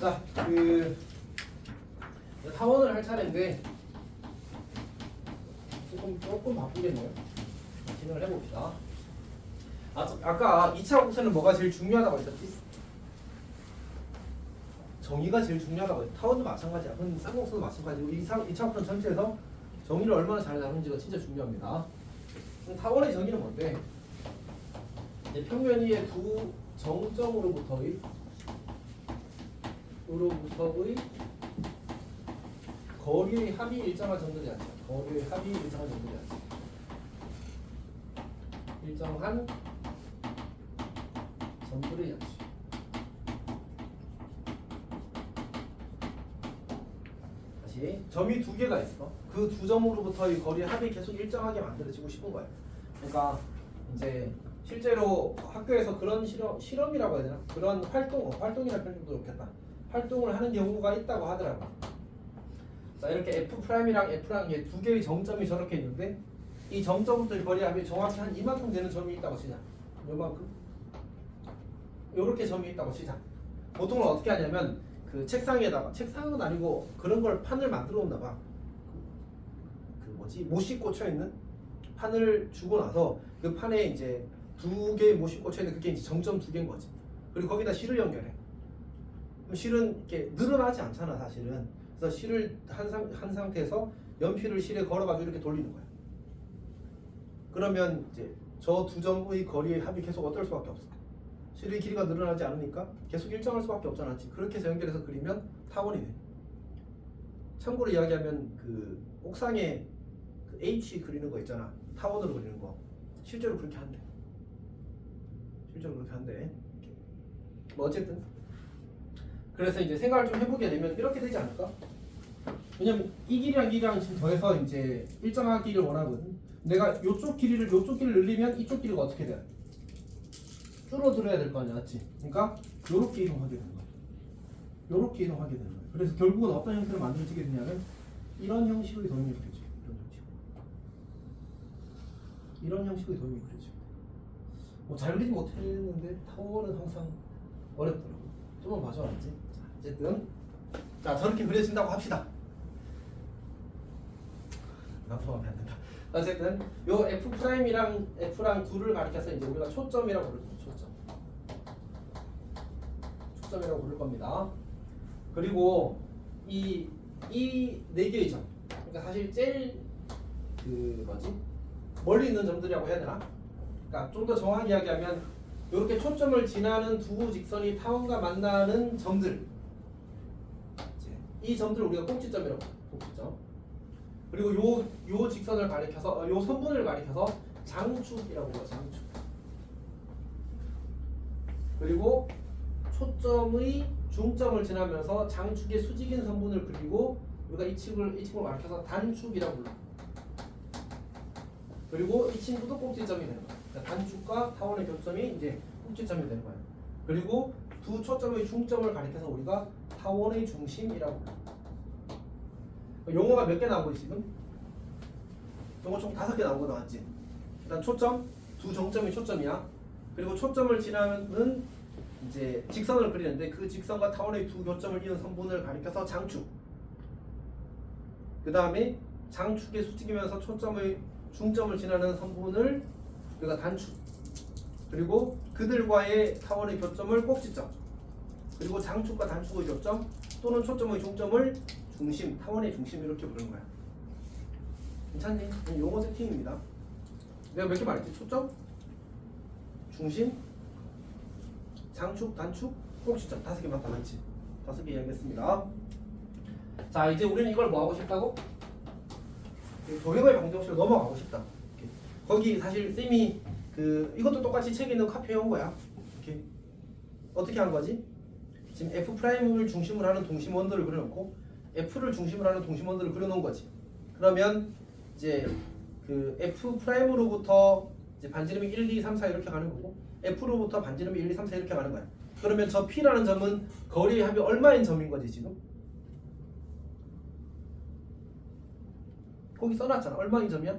자, 타원을 할 차례인데 조금 바쁘겠네요. 진행을 해봅시다. 아까 2차 곡선은 뭐가 제일 중요하다고 했었지? 정의가 제일 중요하다고 했어. 타원도 마찬가지야. 쌍곡선도 마찬가지고 2차 곡선 전체에서 정의를 얼마나 잘 다루는지가 진짜 중요합니다. 타원의 정의는 뭔데? 이제 평면 위의 두 정점으로부터의 거리의 합이 일정한 정도지 않죠. 거리의 합이 일정한 정도지 않죠. 일정한 점들의 양식. 다시 점이 두 개가 있어. 그 두 점으로부터의 거리의 합이 계속 일정하게 만들어지고 싶은 거예요. 그러니까 이제 실제로 학교에서 그런 실험이라고 해야 되나? 그런 활동이라는 표현도 좋겠다. 활동을 하는 경우가 있다고 하더라고. 자, 이렇게 F'이랑 F랑 두 개의 정점이 저렇게 있는데 이 정점부터의 거리 합이 정확히 한 이만큼 되는 점이 있다고 치자. 요만큼? 요렇게 점이 있다고 치자. 보통은 어떻게 하냐면 그 책상에다가, 책상은 아니고 그런 걸 판을 만들어 놓나 봐. 못이 꽂혀 있는 판을 주고 나서 그 판에 이제 두 개의 못이 꽂혀 있는 그게 이제 정점 두 개인 거지. 그리고 거기다 실을 연결해. 그럼 실은 이렇게 늘어나지 않잖아, 사실은. 그래서 실을 한 상태에서 연필을 실에 걸어가지고 이렇게 돌리는 거야. 그러면 이제 저 두 점의 거리의 합이 계속 어떨 수밖에 없어. 실의 길이가 늘어나지 않으니까 계속 일정할 수밖에 없잖아. 그렇게 해서 연결해서 그리면 타원이 돼. 참고로 이야기하면 그 옥상에 그 H 그리는 거 있잖아. 타원으로 그리는 거. 실제로 그렇게 한대. 뭐 어쨌든 그래서 이제 생각을 좀 해보게 되면 이렇게 되지 않을까? 왜냐면 이 길이랑 이 길이랑 지금 더해서 이제 일정한 길이를 원하거든. 내가 요쪽 길이를 늘리면 이쪽 길이가 어떻게 돼? 줄어들어야 될 거 아니야, 맞지? 그러니까 요렇게 이동하게 되는 거야. 요렇게 이동하게 되는 거야. 그래서 결국은 어떤 형태로 만들어지게 되냐면 이런 형식의 도형이 그려져. 이런 형식의 도형이 그려져. 뭐 잘 그리지 못했는데 타원은 항상 어렵더라고. 좀만 봐줘, 알지? 자, 어쨌든 자, 저렇게 그려진다고 합시다. 나쁘면 안 된다. 어쨌든 요 F'이랑 F랑 둘을 가리켜서 이제 우리가 초점이라고 부를 거예요. 초점이라고 부를 겁니다. 그리고 이 네 개의 점, 그러니까 사실 제일 멀리 있는 점들이라고 해야 되나? 그러니까 좀 더 정확히 이야기하면 이렇게 초점을 지나는 두 직선이 타원과 만나는 점들, 이 점들을 우리가 꼭지점이라고 해요. 꼭지점. 그리고 요 직선을 가리켜서 요 선분을 가리켜서 장축이라고 해요. 장축. 그리고 초점의 중점을 지나면서 장축의 수직인 선분을 그리고 우리가 이 축을 가리켜서 단축이라고 불러. 그리고 이 친구도 꼭지점이 되는 거야. 그러니까 단축과 타원의 교점이 이제 꼭지점이 되는 거야. 그리고 두 초점의 중점을 가리켜서 우리가 타원의 중심이라고 불러. 용어가 몇 개 나온 거지 지금? 용어 총 5개 나온 거 나왔지? 일단 초점, 두 정점이 초점이야. 그리고 초점을 지나는 이제 직선을 그리는데 그 직선과 타원의 두 교점을 이은 선분을 가리켜서 장축. 그 다음에 장축의 수직이면서 초점의 중점을 지나는 선분을 우리가 단축. 그리고 그들과의 타원의 교점을 꼭지점. 그리고 장축과 단축의 교점 또는 초점의 중점을 중심, 타원의 중심 이렇게 부르는 거야. 괜찮니? 용어 세팅입니다. 내가 몇 개 말했지? 초점, 중심, 장축, 단축, 꼭지점 5개 맞다 맞지? 5개 이야기했습니다. 자, 이제 우리는 이걸 뭐 하고 싶다고? 도형의 방정식으로 넘어가고 싶다. 이렇게. 거기 사실 쌤이 이것도 똑같이 책에 있는 카피해 온 거야. 이렇게. 어떻게 한 거지? 지금 F'을 중심으로 하는 동심원들을 그려놓고 F를 중심으로 하는 동심원들을 그려놓은 거지. 그러면 이제 그 F'로부터 이제 반지름이 1, 2, 3, 4 이렇게 가는 거고 F로부터 반지름이 1, 2, 3, 4 이렇게 가는 거야. 그러면 저 P라는 점은 거리의 합이 얼마인 점인 거지 지금? 거기 써놨잖아. 얼마인 점이야?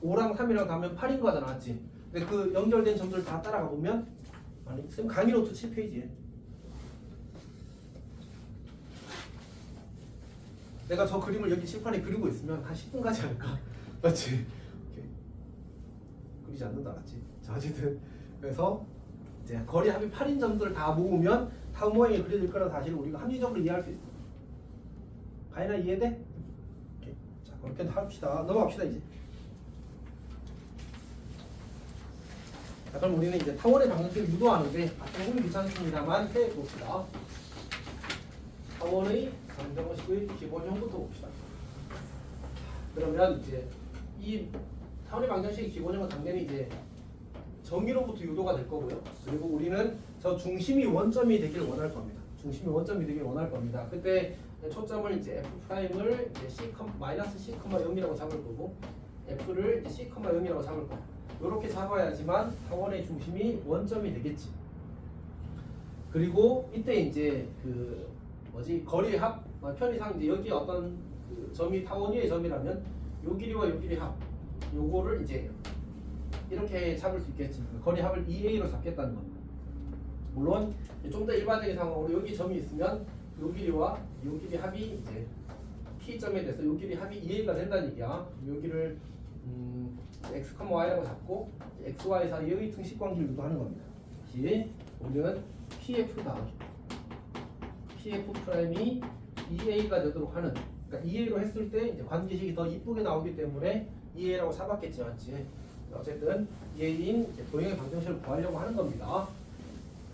5랑 3이랑 가면 8인 거잖아, 맞지? 근데 그 연결된 점들 다 따라가 보면 아니 쌤 강의 노트 7페이지에 내가 저 그림을 여기 칠판에 그리고 있으면 한 10분 가지 않을까? 맞지? 오케이. 그리지 않는다, 맞지? 자, 어쨌든 그래서 이제 거리 합이 8인 점들을 다 모으면 타원 모양이 그려질 거라는 사실을 우리가 합리적으로 이해할 수 있어. 가인아 이해돼? 오케이. 자, 그렇게 합시다. 넘어갑시다 이제. 자, 그럼 우리는 이제 타원의 방정식을 유도하는데 조금 귀찮습니다만 해봅시다. 타원의 방정식의 기본형부터 봅시다. 그러면 이제 이 타원의 방정식의 기본형은 당연히 이제 정의로부터 유도가 될 거고요. 그리고 우리는 저 중심이 원점이 되기를 원할 겁니다. 중심이 원점이 되기를 원할 겁니다. 그때 초점을 이제 F'을 이제 C,-C,0이라고 잡을 거고 F를 이제 C,0이라고 잡을 거예요. 이렇게 잡아야지만 타원의 중심이 원점이 되겠지. 그리고 이때 이제 그 거리의 합 편의상 이제 여기 어떤 그 점이 타원 위의 점이라면 요 길이와 요 길이 합 요거를 이제 이렇게 잡을 수 있겠지. 거리 합을 2a로 잡겠다는 겁니다. 물론 좀 더 일반적인 상황으로 여기 점이 있으면 요 길이와 요 길이 합이 이제 P점에 대해서 요 길이 합이 2a가 된다는 얘기야. 여기를 x, y라고 잡고 x, y 사이의 등식관계를 유도하는 겁니다. 즉 우리는 pf 더하기 pf 프라임이 2a가 되도록 하는, 그러니까 2a로 했을 때 이제 관계식이 더 이쁘게 나오기 때문에 2a라고 잡았겠지, 맞지? 어쨌든 2a인 도형의 방정식을 구하려고 하는 겁니다.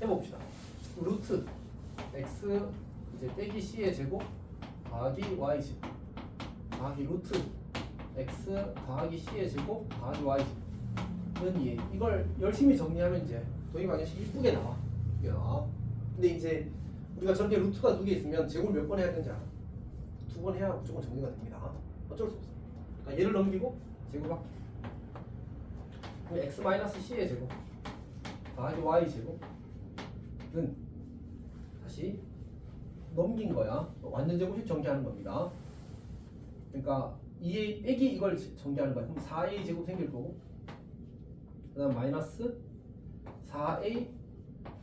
해봅시다. 루트 x 이제 빼기 c의 제곱 더하기 y 제곱 더하기 루트 x 더하기 c의 제곱 더하기 y 제곱은 2a. 이걸 열심히 정리하면 이제 도형의 방정식이 이쁘게 나와. 이게 나와. 근데 이제 우리가 저렇게 루트가 2개 있으면 제곱을 몇 번 해야 되는지 알아? 2번 해야 무조건 정리가 됩니다. 어쩔 수 없어. 그러니까 얘를 넘기고 제곱할게. 그럼 x-c의 제곱 더하기 y 제곱은 다시 넘긴 거야. 완전 제곱식 정리하는 겁니다. 그러니까 2a 빼기 이걸 정리하는 거야. 그럼 4a 제곱 생길 거고, 그 다음 마이너스 4a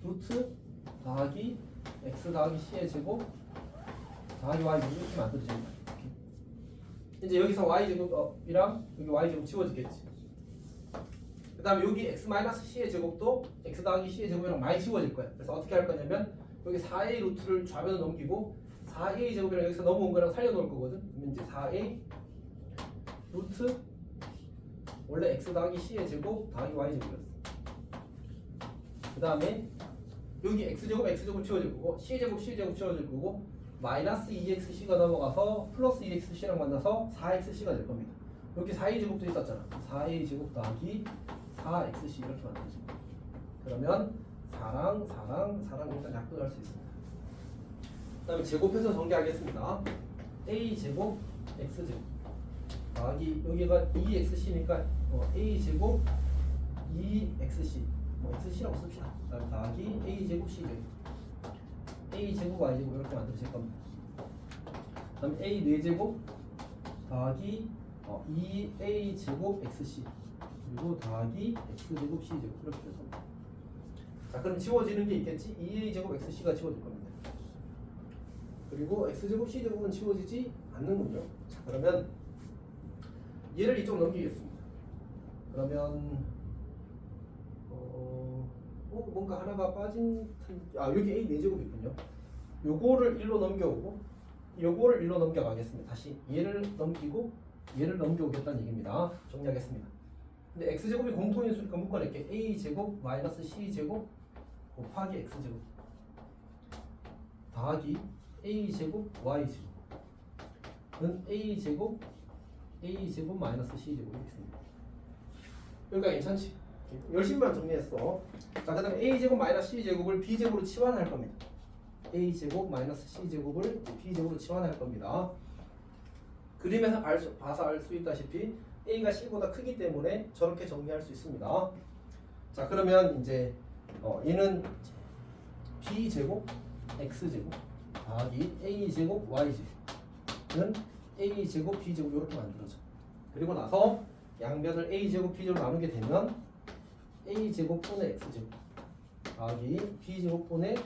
루트 더하기 x 더하기 c의 제곱 더하기 y 제곱 이렇게 만들어지는 거야. 이제 여기서 y 제곱이랑 여기 y 제곱 지워지겠지. 그 다음에 여기 x-c의 제곱도 x 더하기 c의 제곱이랑 많이 지워질 거야. 그래서 어떻게 할 거냐면 여기 4a 루트를 좌변으로 넘기고 4a 제곱이랑 여기서 넘어온 거랑 살려놓을 거거든. 그러면 이제 4a 루트 원래 x 더하기 c의 제곱 더하기 y 제곱이었어. 그 다음에 여기 x제곱 치워질 거고 c제곱 치워질 거고 마이너스 2xc가 넘어가서 플러스 2xc랑 만나서 4xc가 될 겁니다. 여기 4a 제곱도 있었잖아. 4a 제곱 더하기 4xc 이렇게 만들어지. 그러면 4랑 일단 약분할 수 있습니다. 그 다음에 제곱해서 정리하겠습니다. a 제곱 x제곱 더하기 여기가 2xc니까 a 제곱 2xc xc라고 씁시다. 그 다음에 더하기 a 제곱 c 제곱 a 제곱 y 제곱 이렇게 만들어질 겁니다. 그 다음에 a 4제곱 더하기 2a 제곱 xc 그리고 더하기 x제곱 c제곱 이렇게 돼서, 자 그럼 지워지는 게 있겠지. 2a 제곱 xc가 지워질 겁니다. 그리고 x제곱 c제곱은 지워지지 않는군요. 자 그러면 얘를 이쪽 넘기겠습니다. 그러면 뭔가 하나가 빠진 여기 a 4제곱이 있군요. 요거를 1로 넘겨오고 요거를 1로 넘겨가겠습니다. 다시 얘를 넘기고 얘를 넘겨오겠다는 얘기입니다. 정리하겠습니다. 근데 x제곱이 공통인수니까 묶어낼게. a제곱 마이너스 c제곱 곱하기 x제곱 더하기 a제곱 y제곱은 a제곱 마이너스 c제곱이 있습니다. 여기가 괜찮지? 열심히만 정리했어. 자, 그 다음에 a제곱 마이너스 c제곱을 b제곱으로 치환할 겁니다. a제곱 마이너스 c제곱을 b제곱으로 치환할 겁니다. 그림에서 봐서 알 수 있다시피 a가 c보다 크기 때문에 저렇게 정리할 수 있습니다. 자, 그러면 이제 얘는 b제곱 x제곱 더하기 a제곱 y제곱은 a제곱 b제곱 이렇게 만들어져. 그리고 나서 양변을 a제곱 b제곱 나누게 되면 a제곱분의 x제곱 더하기 b제곱분의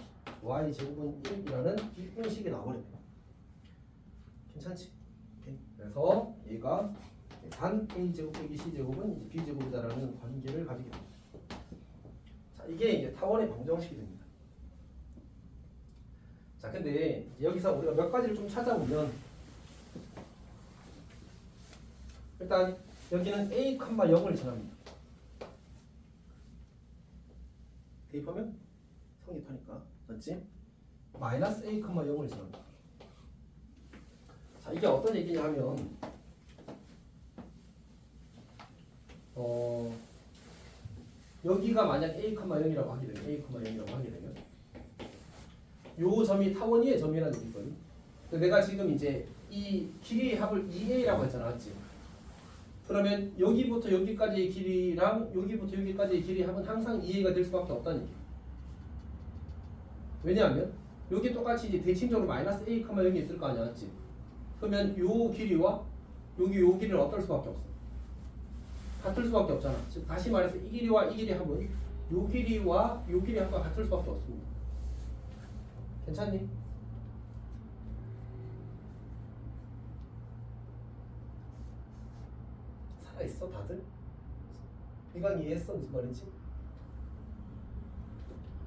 y제곱은 1이라는 이쁜 식이 나오거든요. 괜찮지? 그래서 얘가 단 a제곱 빼기 c제곱은 이제 b제곱이다라는 관계를 가지게 됩니다. 자, 이게 이제 타원의 방정식이 됩니다. 자, 근데 여기서 우리가 몇 가지를 좀 찾아보면 일단 여기는 a, 0을 지납니다. 대입하면 성립하니까 맞지? 마이너스 a, 0을 지납니다. 자, 이게 어떤 얘기냐 하면 여기가 만약 a, 0이라고 하게 되면 a,0이라고 하게 되면 요 점이 타원 위의 점이라는 얘기거든. 근데 내가 지금 이제 이 길이의 합을 2a라고 했잖아, 맞지? 그러면 여기부터 여기까지의 길이랑 여기부터 여기까지의 길이의 합은 항상 2a가 될 수밖에 없다는 얘기. 왜냐하면 여기 똑같이 이제 대칭적으로 마이너스 a, 0이 있을 거 아니야, 맞지? 그러면 요 길이와 여기 요 길이는 어떨 수밖에 없어? 같을 수밖에 없잖아. 즉 다시 말해서 이 길이와 이 길이 합은 요 길이와 요 길이 합과 같을 수밖에 없습니다. 괜찮니? 살아있어 다들? 이강 이해했어? 무슨 말인지?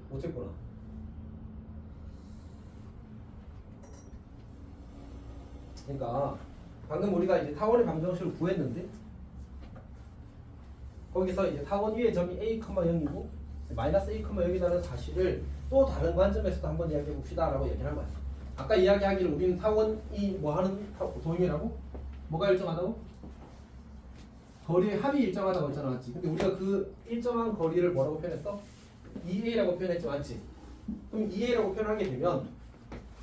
못했구나. 그러니까 방금 우리가 이제 타원의 방정식을 구했는데 거기서 이제 타원 위의 점이 a, 0이고 마이너스 a, 0이라는 사실을 또 다른 관점에서도 한번 이야기해 봅시다 라고 얘기를 한 거야. 아까 이야기하기를 우리는 타원이 뭐 하는 도형이라고? 뭐가 일정하다고? 거리의 합이 일정하다고 했잖아, 맞지? 근데 우리가 그 일정한 거리를 뭐라고 표현했어? 2a라고 표현했지, 맞지? 그럼 2a라고 표현하게 되면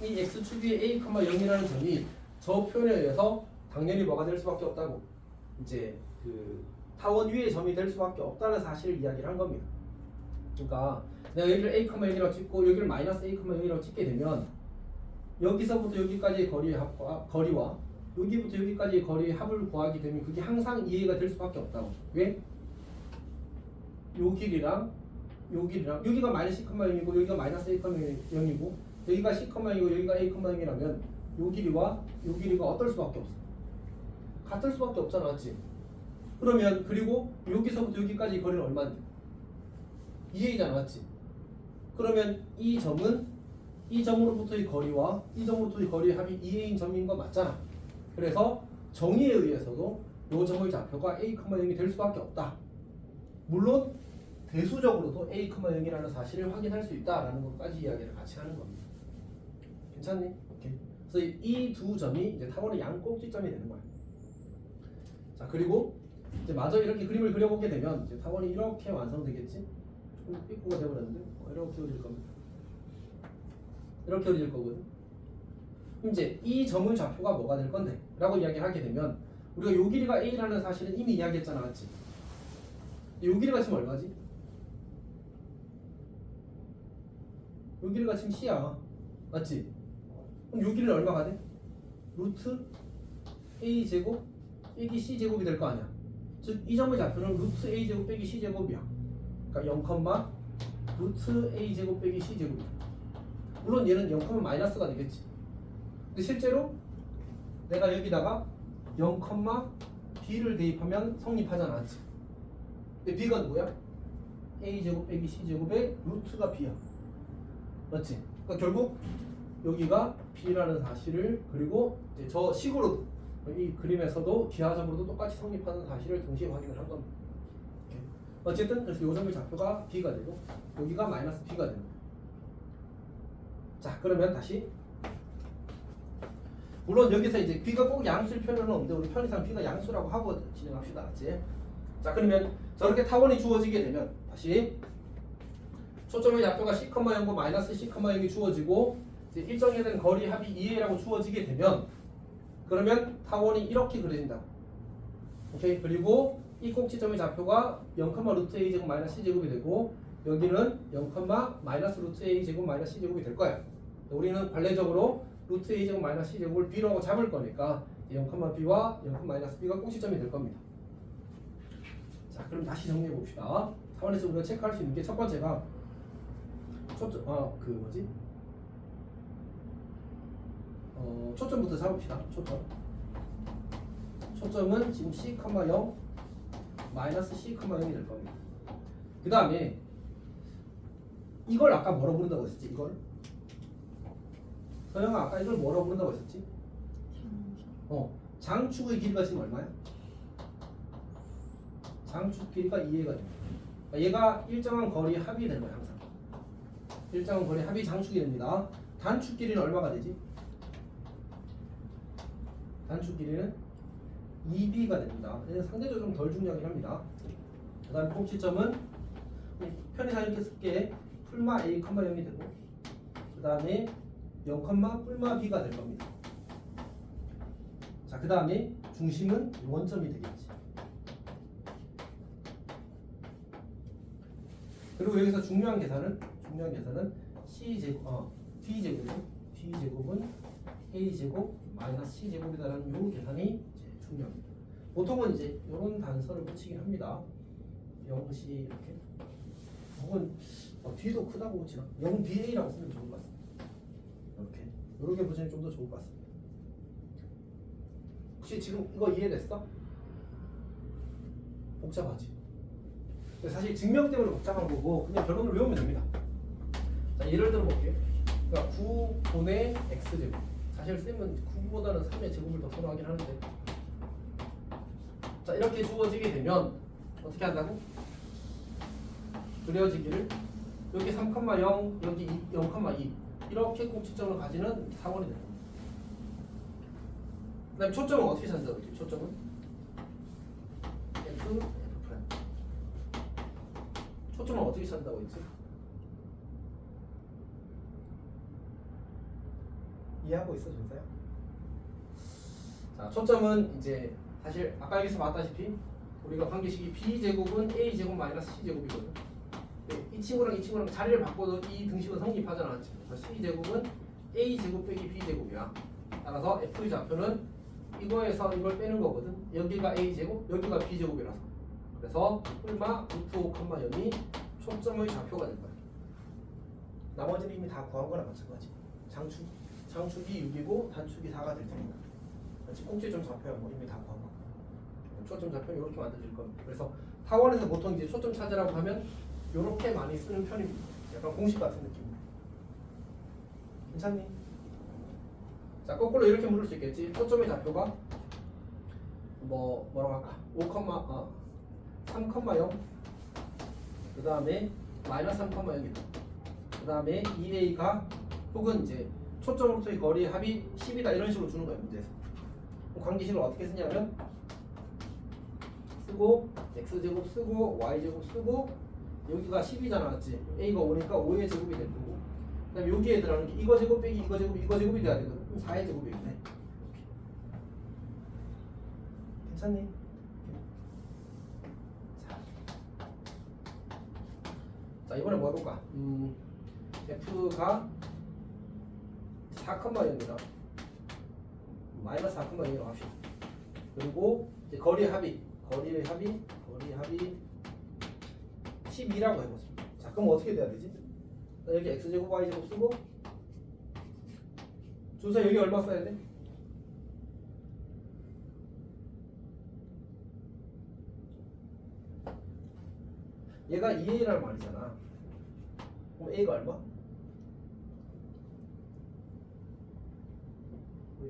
이 x축 위에 a, 0이라는 점이 저 표현에 의해서 당연히 뭐가 될 수밖에 없다고, 이제 그 타원 위의 점이 될 수밖에 없다는 사실을 이야기를 한 겁니다. 그러니까 내가 여기를 a, 0이라고 찍고 여기를 마이너스 a, 0이라고 찍게 되면 여기서부터 여기까지의 거리와 여기부터 여기까지의 거리의 합을 구하게 되면 그게 항상 2a가 될 수밖에 없다고. 왜? 요 길이랑 요 길이랑 여기가 마이너스 10,0이고 여기가 마이너스 1,0이고 여기가 10,0이고 여기가 a,0이라면 요 길이와 요 길이가 어떨 수밖에 없어. 같을 수밖에 없잖아, 맞지? 그러면 그리고 여기서부터 여기까지 거리는 얼마인데? 2a잖아, 맞지? 그러면 이 점은 이 점으로부터의 거리와 이 점으로부터의 거리의 합이 2a인 점인 거 맞잖아. 그래서 정의에 의해서도 이 점의 좌표가 a, 0이 될 수밖에 없다. 물론 대수적으로도 a, 0이라는 사실을 확인할 수 있다라는 것까지 이야기를 같이 하는 겁니다. 괜찮니? 오케이. 그래서 이 두 점이 이제 타원의 양꼭지점이 되는 거야. 자, 그리고 이제 마저 이렇게 그림을 그려보게 되면 이제 타원이 이렇게 완성되겠지? 조금 삐꾸가 되어버렸는데 이렇게 그릴 겁니다. 이렇게 그릴 거거든. 이제 이 점의 좌표가 뭐가 될 건데? 라고 이야기를 하게 되면 우리가 요 길이가 a라는 사실은 이미 이야기했잖아, 맞지? 요 길이가 지금 얼마지? 요 길이가 지금 c야, 맞지? 그럼 요 길이는 얼마가 돼? 루트 a 제곱 빼기 c 제곱이 될 거 아니야. 즉 이 점의 좌표는 루트 a 제곱 빼기 c 제곱이야. 그러니까 0, 루트 a 제곱 빼기 c 제곱이야. 물론 얘는 0, 마이너스가 되겠지. 근데 실제로 내가 여기다가 0, b를 대입하면 성립하잖아, 맞지? 근데 b가 누구야? a 제곱 빼기 c 제곱의 루트가 b야, 맞지? 그러니까 결국 여기가 b라는 사실을, 그리고 이제 저 식으로도 이 그림에서도 기하적으로도 똑같이 성립하는 사실을 동시에 확인을 한 겁니다. 오케이. 어쨌든 그래서 요 점의 좌표가 b가 되고 여기가 마이너스 b가 되는 거예요. 자, 그러면 다시, 물론 여기서 이제 b가 꼭 양수일 필요는 없는데 우리 편의상 b가 양수라고 하고 진행합시다, 맞지? 자, 그러면 저렇게 타원이 주어지게 되면 다시 초점의 좌표가 c,0고 마이너스 c,0이 주어지고 이제 일정에 대한 거리 합이 2a라고 주어지게 되면 그러면 타원이 이렇게 그려진다. 오케이. 그리고 이 꼭지점의 좌표가 0, 루트 a 제곱 마이너스 c 제곱이 되고 여기는 0, 마이너스 루트 a 제곱 마이너스 c 제곱이 될 거야. 우리는 관례적으로 루트 a 제곱 마이너스 c 제곱을 b라고 잡을 거니까 0, b와 0, 마이너스 b가 꼭지점이 될 겁니다. 자, 그럼 다시 정리해 봅시다. 타원에서 우리가 체크할 수 있는 게 첫 번째가 초점부터 잡읍시다. 초점. 초점은 지금 C, 0 마이너스 C, 0이 될 겁니다. 그 다음에 이걸 아까 뭐라고 부른다고 했었지? 이걸 서영아 아까 이걸 뭐라고 부른다고 했었지? 장축의 길이가 지금 얼마야? 장축 길이가 2a가 됩니다. 그러니까 얘가 일정한 거리 합이 되는 거야 항상. 일정한 거리 합이 장축이 됩니다. 단축 길이는 얼마가 되지? 단축 길이는 2b가 됩니다. 얘는 상대적으로 좀 덜 중요하긴 합니다. 그 다음에 꼭지점은 편의상 이렇게 쓸게 풀마 a, 0이 되고 그 다음에 0, 뿔마 b가 될 겁니다. 자, 그 다음에 중심은 원점이 되겠지. 그리고 여기서 중요한 계산은 D제곱은 A제곱 마이너스 C제곱이다라는 요 계산이 이제 중요합니다. 보통은 이제 이런 단서를 붙이긴 합니다. 0C 이렇게 혹은 D도 크다고 붙이나? 0DA라고 쓰면 좋을 것 같습니다. 이렇게 붙이면 좀 더 좋을 것 같습니다. 혹시 지금 이거 이해됐어? 복잡하지? 사실 증명 때문에 복잡한 거고 그냥 결론을 외우면 됩니다. 자, 예를 들어 볼게요. 그러니까 9분의 x제곱. 사실 쌤은 9보다는 3의 제곱을 더 선호하긴 하는데 자, 이렇게 주어지게 되면 어떻게 한다고? 그려지기를 여기 3,0 여기 0,2 이렇게 꼭지점을 가지는 사원이 됩니다. 그 다음에 초점은 어떻게 찾는다고 했지? 초점은 F, F'. 초점은 어떻게 찾는다고 했지? 이해하고 있어, 준서야? 자, 초점은 이제 사실 아까 여기서 봤다시피 우리가 관계식이 b제곱은 a제곱 마이너스 c제곱이거든. 이 친구랑 자리를 바꿔도 이 등식은 성립하지 않았지. 그래서 c제곱은 a제곱 빼기 b제곱이야. 따라서 f의 좌표는 이거에서 이걸 빼는 거거든. 여기가 a제곱, 여기가 b제곱이라서. 그래서 뿔마 루트 5, 0이 초점의 좌표가 될 거야. 나머지는 이미 다 구한 거랑 마찬가지. 장축이 6이고 단축이 4가 될 테니까. 꼭지점 좌표야 뭐 이미 다 구한 거. 초점 좌표는 이렇게 만들어질 겁니다. 그래서 타원에서 보통 이제 초점 찾으라고 하면 이렇게 많이 쓰는 편입니다. 약간 공식 같은 느낌입니다. 괜찮니? 자, 거꾸로 이렇게 물을 수 있겠지. 초점의 좌표가 뭐라고 할까? 3,0 그 다음에 마이너스 3,0이다. 그 다음에 2a가 혹은 이제 초점으로부터의 거리의 합이 10이다 이런 식으로 주는 거예요 문제에서. 관계식을 어떻게 쓰냐면 쓰고 x제곱 쓰고 y제곱 쓰고 여기가 10이잖아 맞지? a가 5니까 5의 제곱이 될 거고 그 다음에 여기에 들어가는 게 이거 제곱 빼기 이거 제곱이 돼야 되거든. 그럼 4의 제곱이겠네. 괜찮니? 자, 이번에 뭐 해볼까? f가 4,0이다. 마이너스 4,0이라고 합시다. 그리고 이제 거리의 합이 12라고 해보자. 자, 그럼 어떻게 돼야 되지? 여기 x제곱 y제곱 쓰고 준서 여기 얼마 써야 돼? 얘가 2a라는 말이잖아. 그럼 a가 얼마?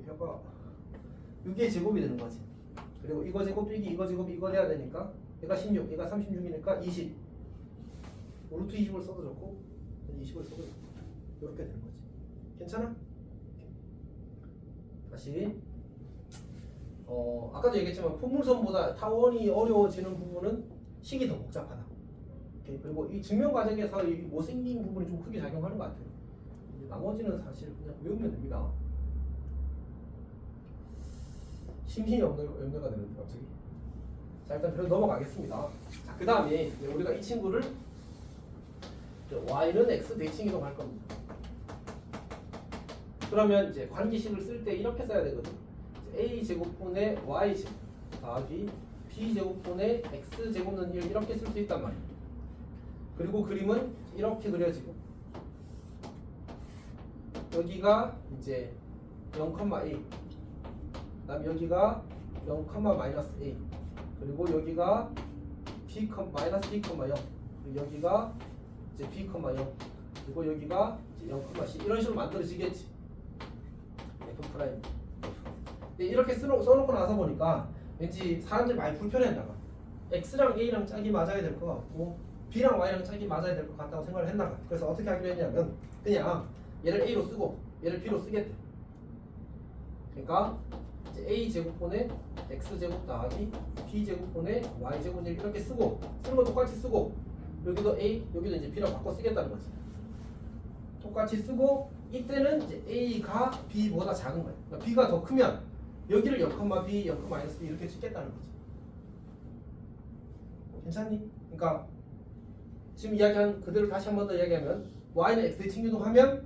혀가 6의 제곱이 되는 거지. 그리고 이거 제곱 빼기 이거 제곱 이거 돼야 되니까 얘가 16, 얘가 36이니까 20. 루트 20을 써도 좋고 20을 써도 좋고 이렇게 되는 거지. 괜찮아? 다시 아까도 얘기했지만 포물선보다 타원이 어려워지는 부분은 식이 더 복잡하다. 그리고 이 증명 과정에서 이 못생긴 부분이 좀 크게 작용하는 것 같아요. 나머지는 사실 그냥 외우면 됩니다. 심신이 염려가 되는데 갑자기. 자, 일단 그래도 넘어가겠습니다. 자, 그 다음에 우리가 이 친구를 y는 x 대칭 이동할 겁니다. 그러면 이제 관계식을 쓸 때 이렇게 써야 되거든. a 제곱분의 y 제곱 더하기 b 제곱분의 x 제곱는 1 이렇게 쓸 수 있단 말이야. 그리고 그림은 이렇게 그려지고 여기가 이제 0,a 그다음 여기가 0, 마이너스 a 그리고 여기가 b, 마이너스 b, 0 그리고 여기가 이제 b, 0 그리고 여기가 이제 0, c 이런 식으로 만들어지겠지. f 프라임. 근데 이렇게 써놓고 나서 보니까 왠지 사람들이 많이 불편했나봐. x랑 a랑 짝이 맞아야 될 것 같고 b랑 y랑 짝이 맞아야 될 것 같다고 생각을 했나봐. 그래서 어떻게 하기로 했냐면 그냥 얘를 a로 쓰고 얘를 b로 쓰겠대. 그러니까 이제 a 제곱분의 x 제곱 더하기 b 제곱분의 y 제곱 이렇게 쓰고 쓰는 거 똑같이 쓰고 여기도 a 여기도 이제 b랑 바꿔 쓰겠다는 거지. 똑같이 쓰고 이때는 이제 a가 b보다 작은 거야. 그러니까 b가 더 크면 여기를 0, b, 0, 마이너스 b 이렇게 찍겠다는 거지. 괜찮니? 그러니까 지금 이야기한 그대로 다시 한 번 더 이야기하면 y는 x에 침기동하면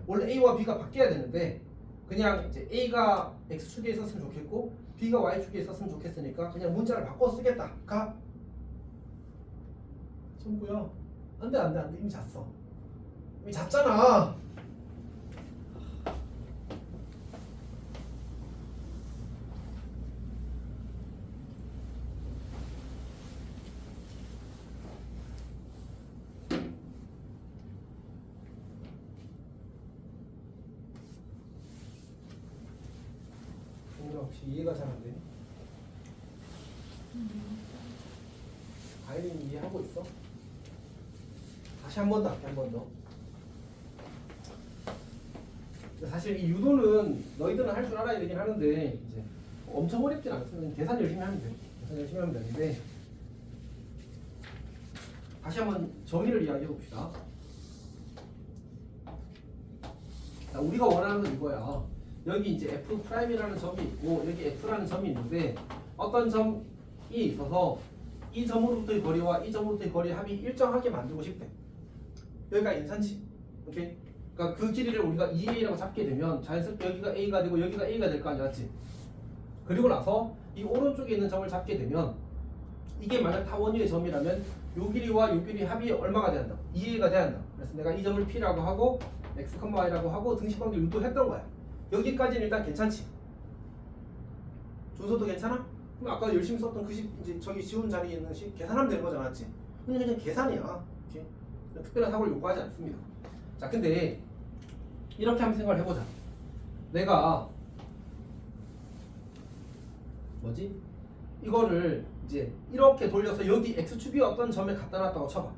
원래 a와 b가 바뀌어야 되는데 그냥 이제 a가 x축에 있었으면 좋겠고 b가 y축에 있었으면 좋겠으니까 그냥 문자를 바꿔 쓰겠다. 가? 친구야. 안돼 이미 잤어. 이미 잤잖아. 혹시 이해가 잘 안 되니? 아이린 이해하고 있어? 다시 한 번 더 할게. 한 번 더. 사실 이 유도는 너희들은 할 줄 알아야 되긴 하는데 이제 엄청 어렵진 않습니다. 계산 열심히 하면 돼. 계산 열심히 하면 되는데 다시 한번 정의를 이야기해 봅시다. 자, 우리가 원하는 건 이거야. 여기 이제 f 프라임이라는 점이 있고 여기 f라는 점이 있는데 어떤 점이 있어서 이 점으로부터의 거리와 이 점으로부터의 거리의 합이 일정하게 만들고 싶대. 여기가 괜찮지? 오케이? 그러니까 그 길이를 우리가 2a라고 잡게 되면 자연스럽게 여기가 a가 되고 여기가 a가 될 거 아니야, 맞지? 그리고 나서 이 오른쪽에 있는 점을 잡게 되면 이게 만약 타원위의 점이라면 요 길이와 요 길이 합이 얼마가 돼야 한다? 2a가 돼야 한다. 그래서 내가 이 점을 p라고 하고 x, y라고 하고 등식관계 유도했던 거야. 여기까지는 일단 괜찮지? 준서도 괜찮아? 그럼 아까 열심히 썼던 그 식 이제 저기 지운 자리에 있는 식 계산하면 되는 거잖아, 맞지? 그냥 계산이야. 이렇게 특별한 사고를 요구하지 않습니다. 자, 근데 이렇게 한번 생각을 해보자. 내가 뭐지? 이거를 이제 이렇게 돌려서 여기 x축이 어떤 점에 갖다 놨다고 쳐봐.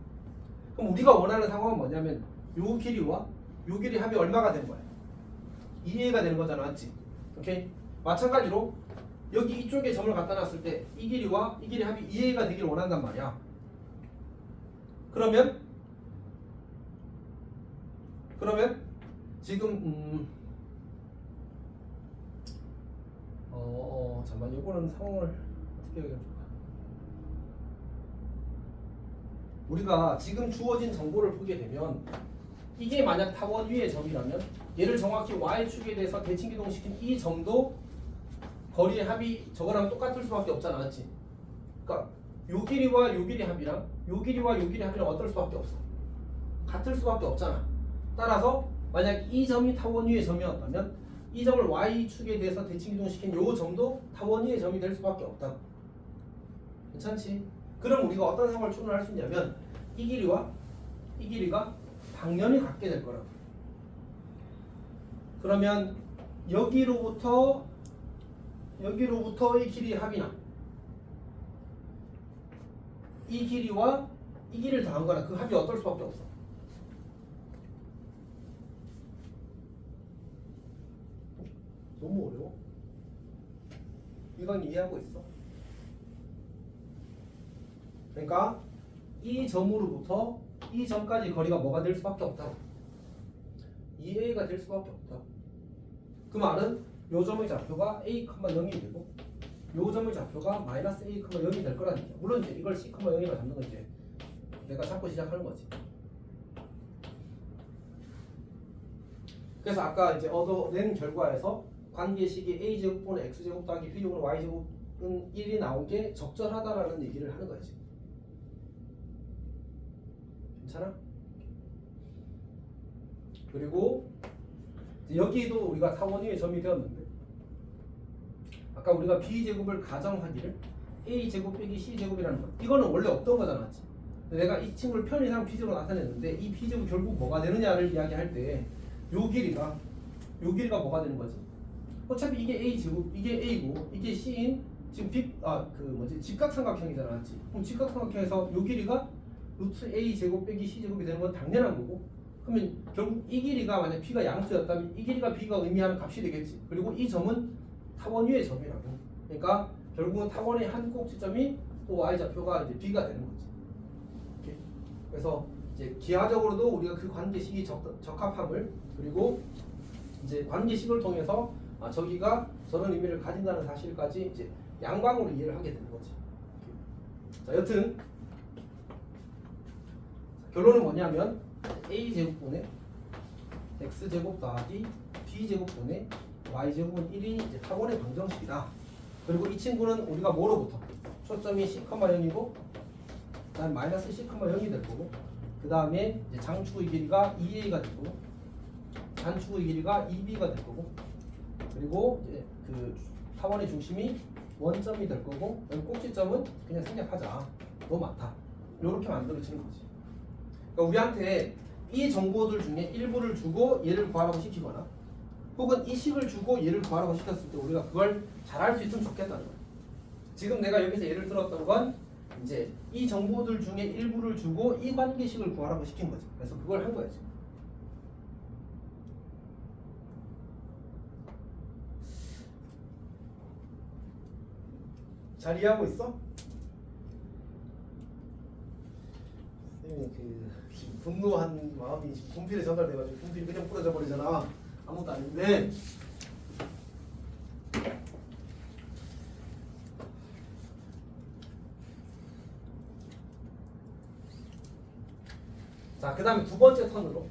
그럼 우리가 원하는 상황은 뭐냐면 요 길이와 요 길이 합이 얼마가 된 거야? 2a가 되는 거잖아, 맞지? 오케이? 마찬가지로 여기 이쪽에 점을 갖다 놨을 때 이 길이와 이 길이 합이 2a가 되길 원한단 말이야. 그러면 지금 잠깐만, 요거는 상황을 어떻게 해야 될까? 우리가 지금 주어진 정보를 보게 되면 이게 만약 타원 위의 점이라면 얘를 정확히 y축에 대해서 대칭기동시킨 이 점도 거리의 합이 저거랑 똑같을 수밖에 없잖아, 맞지? 그러니까 요 길이와 요 길이 합이랑 요 길이와 요 길이 합이랑 어떨 수밖에 없어. 같을 수밖에 없잖아. 따라서 만약 이 점이 타원 위의 점이었다면 이 점을 y축에 대해서 대칭기동시킨 요 점도 타원 위의 점이 될 수밖에 없다. 괜찮지? 그럼 우리가 어떤 상황을 추론할 수 있냐면 이 길이와 이 길이가 당연히 같게 될 거라고. 그러면 여기로부터의 길이의 합이나 이 길이와 이 길이를 더한 거나 그 합이 어떨 수밖에 없어. 너무 어려워? 이건 이해하고 있어? 그러니까 이 점으로부터 이 점까지 거리가 뭐가 될 수밖에 없다. 2a가 될 수밖에 없다. 그 말은 요 점의 좌표가 a, 0이 되고 요 점의 좌표가 마이너스 a, 0이 될 거라는 얘기야. 물론 이제 이걸 c, 0이라 잡는 건 이제 내가 잡고 시작하는 거지. 그래서 아까 이제 얻어낸 결과에서 관계식이 a제곱분의 x제곱 더하기 b제곱은 y제곱은 1이 나온 게 적절하다라는 얘기를 하는 거지. 괜찮아? 그리고 여기도 우리가 타원 위의 점이 되었는데 아까 우리가 b제곱을 가정하기를 a제곱 빼기 c제곱이라는 거 이거는 원래 없던 거잖아 맞지? 근데 내가 이 친구를 편의상 b제곱으로 나타냈는데 이 b제곱이 결국 뭐가 되느냐를 이야기할 때 요 길이가 뭐가 되는 거지? 어차피 이게 a제곱 이게 a고 이게 c인 지금 직각삼각형이잖아 맞지? 그럼 직각삼각형에서 요 길이가 루트 a제곱 빼기 c제곱이 되는 건 당연한 거고 그러면 결국 이 길이가 만약 b가 양수였다면 이 길이가 b가 의미하는 값이 되겠지. 그리고 이 점은 타원 위의 점이라고. 그러니까 결국은 타원의 한 꼭지점이 또 y좌표가 이제 b가 되는 거지. 이렇게. 그래서 이제 기하적으로도 우리가 그 관계식이 적합함을 그리고 이제 관계식을 통해서 저기가 저런 의미를 가진다는 사실까지 이제 양방으로 이해를 하게 되는 거지. 이렇게. 자, 여튼 결론은 뭐냐면 a제곱분의 x제곱 더하기 b제곱분의 y제곱은 1이 이제 타원의 방정식이다. 그리고 이 친구는 우리가 뭐로부터? 초점이 c,0이고 그다음에 마이너스 c,0이 될 거고 그 다음에 이제 장축의 길이가 2a가 될 거고 단축의 길이가 2b가 될 거고 그리고 이제 그 타원의 중심이 원점이 될 거고 여기 꼭지점은 그냥 생략하자. 너무 많다. 이렇게 만들어지는 거지. 그러니까 우리한테 이 정보들 중에 일부를 주고 얘를 구하라고 시키거나 혹은 이 식을 주고 얘를 구하라고 시켰을 때 우리가 그걸 잘할 수 있으면 좋겠다는 거야. 지금 내가 여기서 예를 들었던 건 이제 이 정보들 중에 일부를 주고 이 관계식을 구하라고 시킨 거지. 그래서 그걸 한 거야 지금. 잘 이해하고 있어? 선생님이 지금 분노한 마음이 지금 분필에 전달돼가지고 분필이 그냥 부러져 버리잖아. 아무것도 아닌데. 자, 그 다음에 두 번째 턴으로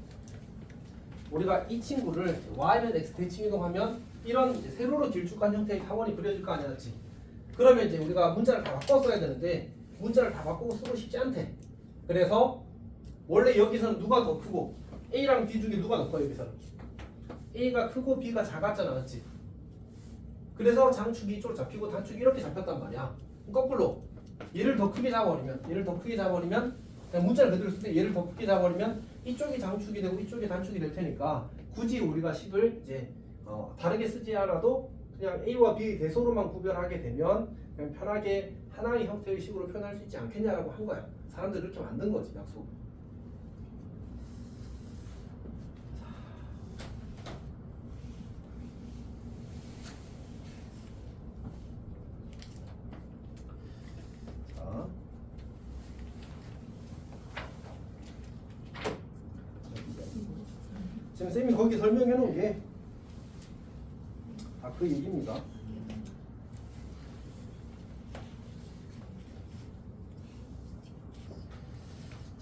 우리가 이 친구를 y는 x 대칭 이동하면 이런 이제 세로로 길쭉한 형태의 타원이 그려질 거 아니었지. 그러면 이제 우리가 문자를 다 바꿔 써야 되는데 문자를 다 바꾸고 쓰고 싶지 않대. 그래서 원래 여기서는 누가 더 크고 A랑 B 중에 누가 더 커 여기서는? A가 크고 B가 작았잖아 맞지? 그래서 장축이 이쪽으로 잡히고 단축이 이렇게 잡혔단 말이야. 거꾸로 얘를 더 크게 잡아버리면 그냥 문자를 그대로 쓸 때 얘를 더 크게 잡아버리면 이쪽이 장축이 되고 이쪽이 단축이 될 테니까 굳이 우리가 식을 이제 다르게 쓰지 않아도 그냥 A와 B의 대소로만 구별하게 되면 그냥 편하게 하나의 형태의 식으로 표현할 수 있지 않겠냐라고 한 거야. 사람들이 그렇게 만든 거지 약속. 자, 지금 쌤이 거기 설명해 놓은 게 그 얘기입니다.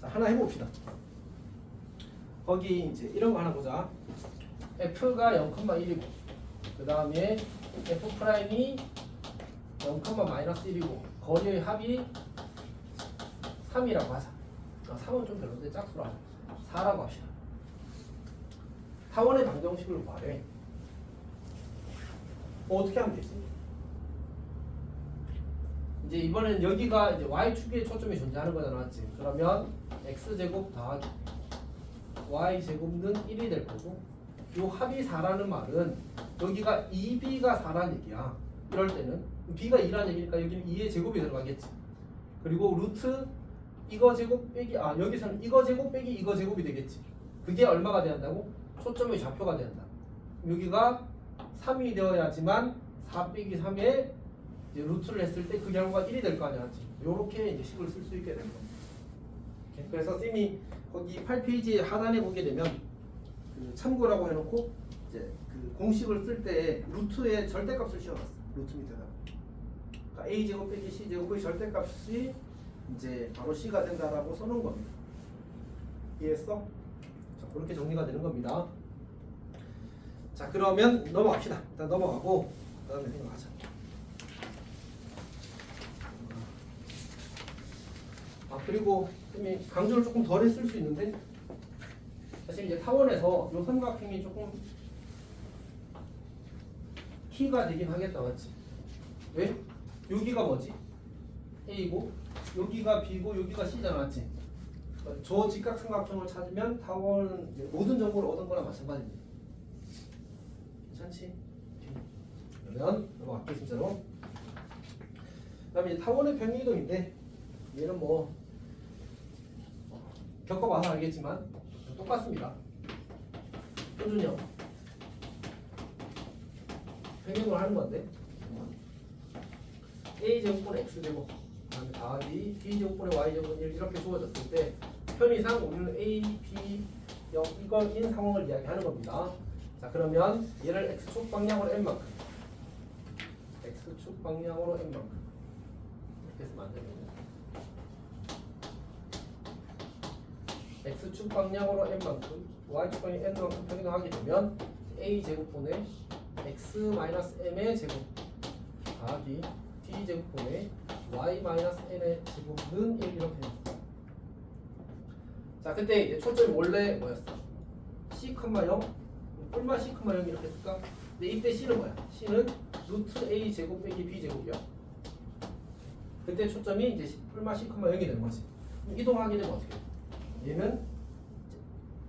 자, 하나 해봅시다. 거기 이제 이런 거 하나 보자. f가 0,1이고 그 다음에 f 프라임이 0,-1이고 거리의 합이 3이라고 하자. 3은 좀 별론데 짝수로 하자. 4라고 합시다. 타원의 방정식을 구하래. 어떻게 하면 되지? 이제 이번엔 여기가 이제 y축에 초점이 존재하는 거잖아, 맞지? 그러면 x제곱 더하기 y제곱은 1이 될 거고 요 합이 4라는 말은 여기가 2b가 4라는 얘기야. 이럴 때는 b가 2라는 얘기니까 여기는 2의 제곱이 들어가겠지. 그리고 루트 이거 제곱 빼기 여기서는 이거 제곱 빼기 이거 제곱이 되겠지. 그게 얼마가 돼야 한다고? 초점의 좌표가 돼야 한다. 여기가 3이 되어야지만 4 빼기 3에 이제 루트를 했을 때 그 결과가 1이 될 거 아니야. 요렇게 이제 식을 쓸 수 있게 되는 거. 그래서 쌤이 거기 8페이지 하단에 보게 되면 그 참고라고 해놓고 이제 그 공식을 쓸 때 루트의 절대값을 씌워놨어. 루트 밑에다. 그러니까 a 제곱 빼기 c 제곱의 절대값이 이제 바로 c가 된다라고 써놓은 겁니다. 이해했어? 자, 그렇게 정리가 되는 겁니다. 자, 그러면 넘어갑시다. 일단 넘어가고 그 다음에 생각하자. 그리고 강조를 조금 덜 했을 수 있는데 사실 이제 타원에서 요 삼각형이 조금 키가 되긴 하겠다, 맞지? 왜? 여기가 뭐지? A고 여기가 B고 여기가 C잖아, 맞지? 저 직각삼각형을 찾으면 타원은 이제 모든 정보를 얻은 거랑 마찬가지입니다. 괜찮지? 그러면 넘어갈게 진짜로. 그다음에 이제 타원의 평행이동인데 얘는 뭐 겪어봐서 알겠지만 똑같습니다. 표준형 평행을 하는 건데 a제곱분의 x제곱 그다음에 더하기 b제곱분의 y제곱은 1 이렇게 주어졌을 때 편의상 우리는 a, b, 0 이거인 상황을 이야기하는 겁니다. 자 그러면 얘를 x축 방향으로 n만큼 x축 방향으로 n만큼 이렇게 쓰면 안 되겠네. x축 방향으로 n만큼 y축 방향 n만큼 평행하게 되면 a제곱분의 x-m의 제곱 더하기 d제곱분의 y-n의 제곱은 1 이렇게 됩니다. 자 그때 이제 초점이 원래 뭐였어? c, 0 뿔마 c, 0 이렇게 쓸까? 근데 이때 c는 뭐야? c는 루트 a 제곱 빼기 b 제곱이야. 그때 초점이 이제 뿔마 c, 0이 되는 거지. 이동하게 되면 어떻게 돼? 얘는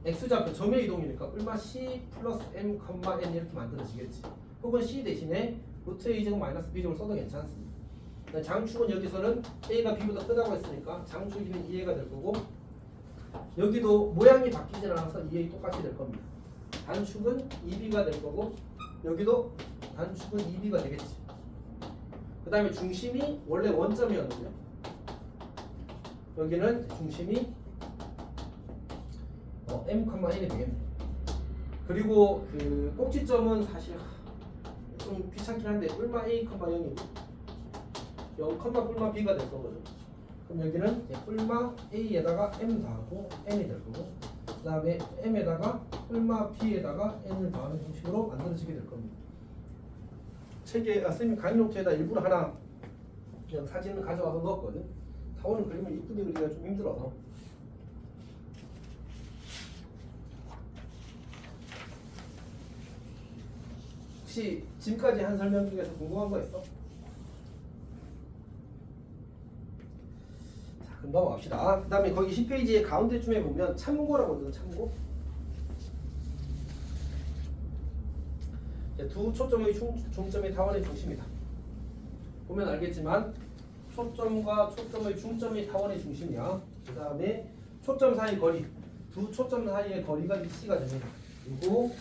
x좌표 점의 이동이니까 뿔마 c 플러스 m, n 이렇게 만들어지겠지. 혹은 c 대신에 루트 a 제곱 마이너스 b 제곱을 써도 괜찮습니다. 장축은 여기서는 a가 b보다 크다고 했으니까 장축이는 2a가 될 거고 여기도 모양이 바뀌지 않아서 2a 똑같이 될 겁니다. 단축은 2b가 될 거고 여기도 단축은 2b가 되겠지. 그 다음에 중심이 원래 원점이었는데요. 여기는 중심이 m,n이 되겠네. 그리고 그 꼭지점은 사실 좀 귀찮긴 한데 뿔마 a, 0이고 0, 뿔마 b가 될 거거든. 그럼 여기는 뿔마 a에다가 m 더하고 n이 될 거고 그 다음에 m에다가 뿔마 b에다가 n을 더하는 형식으로 만들어지게 될 겁니다. 책에 선생님 강의 노트에다 일부러 하나 그냥 사진을 가져와서 넣었거든. 타원은 그림을 이쁘게 그리기가 좀 힘들어서. 혹시 지금까지 한 설명 중에서 궁금한 거 있어? 자, 그럼 넘어갑시다. 그 다음에 거기 10페이지의 가운데쯤에 보면 참고라고 있는 참고. 두 초점의 중점이 타원의 중심이다. 보면 알겠지만 초점과 초점의 중점이 타원의 중심이야. 그 다음에 초점 사이 거리, 두 초점 사이의 거리가 c가 됩니다. 그리고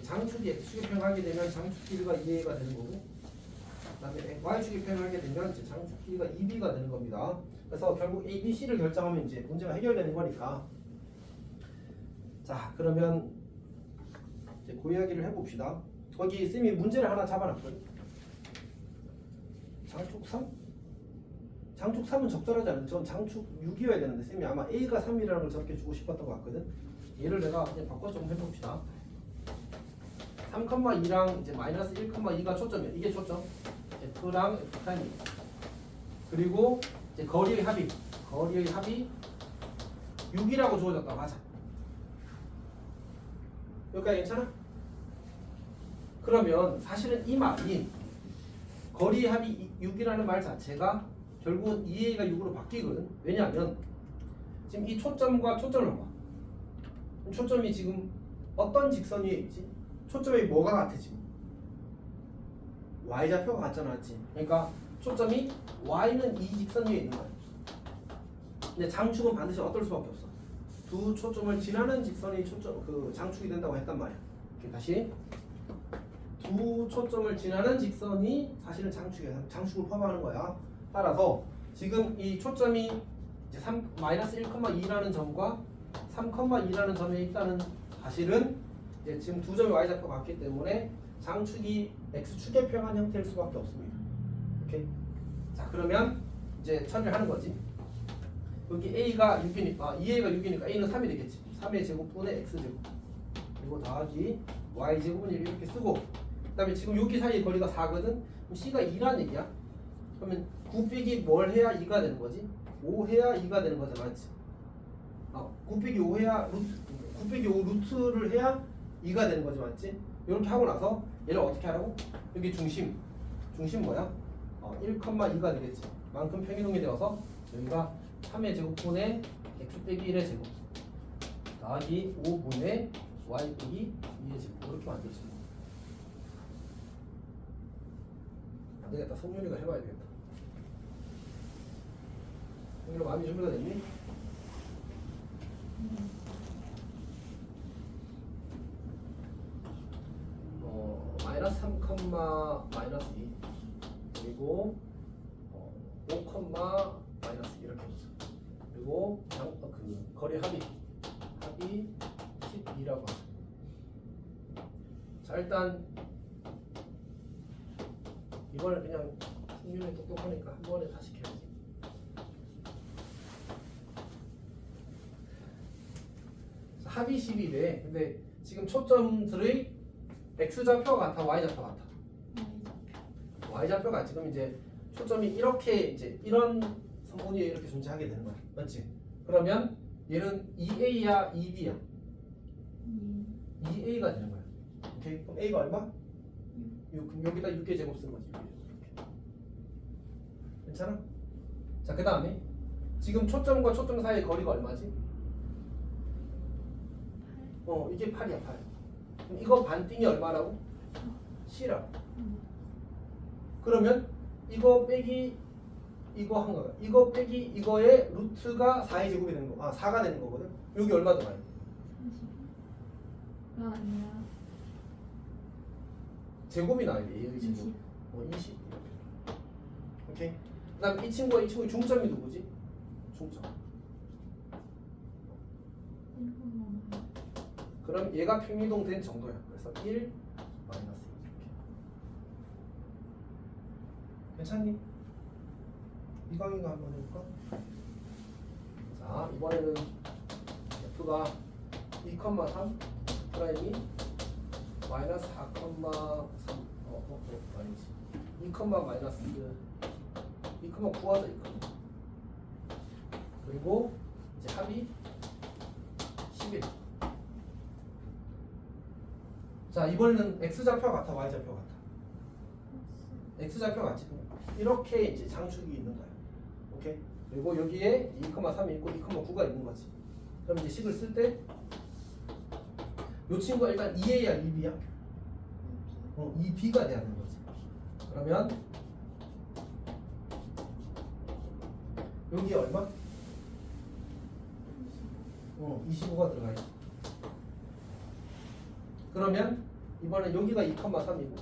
장축이 x축에 평하게 되면 장축 길이가 2a가 되는 거고 그 다음에 y축에 평하게 되면 이제 장축 길이가 2b가 되는 겁니다. 그래서 결국 a, b, c를 결정하면 이제 문제가 해결되는 거니까. 자 그러면 이제 그 이야기를 해봅시다. 거기 쌤이 문제를 하나 잡아놨거든. 장축 3? 장축 3은 적절하지 않은데 전 장축 6이어야 되는데 쌤이 아마 a가 3이라는 걸 적혀주고 싶었던 것 같거든. 얘를 내가 그냥 바꿔 좀 해봅시다. 3,2랑 이제 마이너스 1,2가 초점이야. 이게 초점. F랑 F'. 그리고 이제 거리의 합이 6이라고 주어졌다. 맞아. 여기까지 괜찮아? 그러면 사실은 이 말이 거리의 합이 6이라는 말 자체가 결국은 2a가 6으로 바뀌거든. 왜냐하면 지금 이 초점과 초점을 봐. 초점이 지금 어떤 직선 위에 있지? 초점이 뭐가 같아 지금? y좌표가 같잖아, 맞지? 그러니까 초점이 y는 이 직선 위에 있는 거야. 근데 장축은 반드시 어떨 수밖에 없어. 두 초점을 지나는 직선이 초점 그 장축이 된다고 했단 말이야. 다시 두 초점을 지나는 직선이 사실은 장축이야. 장축을 포함하는 거야. 따라서 지금 이 초점이 이제 마이너스 1,2라는 점과 3,2라는 점에 있다는 사실은 이제 지금 두 점의 y좌표가 같기 때문에 장축이 x축에 평한 형태일 수밖에 없습니다. 오케이. 자 그러면 이제 처리를 하는 거지. 여기 a가 6이니까 2a가 6이니까 a는 3이 되겠지. 3의 제곱분의 x제곱 그리고 더하기 y제곱은 이렇게 쓰고 그 다음에 지금 여기 사이의 거리가 4거든. 그럼 c가 2라는 얘기야. 그러면 9 빼기 뭘 해야 2가 되는 거지? 5 해야 2가 되는 거잖아, 맞지? 9 빼기 5 해야 9 빼기 5 루트를 해야 2가 되는 거지, 맞지? 이렇게 하고 나서 얘를 어떻게 하라고? 여기 중심 뭐야? 1,2가 되겠지. 만큼 평이동이 되어서 여기가 3의 제곱분의 x 빼기 1의 제곱 더하기 5분의 y 빼기 2의 제곱 이렇게 만들지. 안 되겠다. 성윤이가 해봐야 되겠다. 성윤아 마음이 준비가 됐니? 마이너스 3, 마이너스 2 그리고 5, 마이너스 2 이렇게 해보자. 그리고 그 거리 합이 12라고 하자. 자 일단 이번에 그냥 승률이 똑똑하니까 한 번에 다 시켜야지. 자, 합이 12래. 근데 지금 초점들의 x좌표가 같아, y좌표가 같아. y좌표가 지금 이제 초점이 이렇게 이제 이런 성분이 이렇게 존재하게 되는 거야, 맞지? 그러면 얘는 2a야, 2b야. 2a가 되는 거야. 오케이? 그럼 a가 얼마? 6. 그럼 여기다 6의 제곱 쓴 거지. 6의 제곱. 괜찮아? 자, 그 다음에 지금 초점과 초점 사이의 거리가 얼마지? 이게 8이야, 8. 그럼 이거 반띵이 얼마라고? C라고. 그러면 이거 빼기 이거 한 거야. 이거 빼기 이거의 루트가 4의 제곱이 되는 거. 4가 되는 거거든. 여기 얼마 들어가요? 30가 아니라 제곱이 나와야 돼. 여기 제곱. 20 이렇게. 오케이. 그다음 이 친구의 중점이 누구지? 중점. 그럼 얘가 평이동 된 정도야. 그래서 1 마이너스 2 이렇게. 괜찮니? 이강인가 한번 해볼까? 자 이번에는 F가 2,3 프라임이 마이너스 4,3 아니지 2, 마이너스 2,9 하자 2, 그리고 이제 합이 11. 자 이번에는 x좌표 같아, y좌표 같아? x좌표 같지. 이렇게 이제 장축이 있는 거야. 오케이. 그리고 여기에 2,3이 있고 2,9가 있는 거지. 그럼 이제 식을 쓸 때 이 친구가 일단 2a야, 2b야? 2b가 돼야 되는 거지. 그러면 여기 얼마? 25가 들어가야지. 그러면 이번에 여기가 2,3이고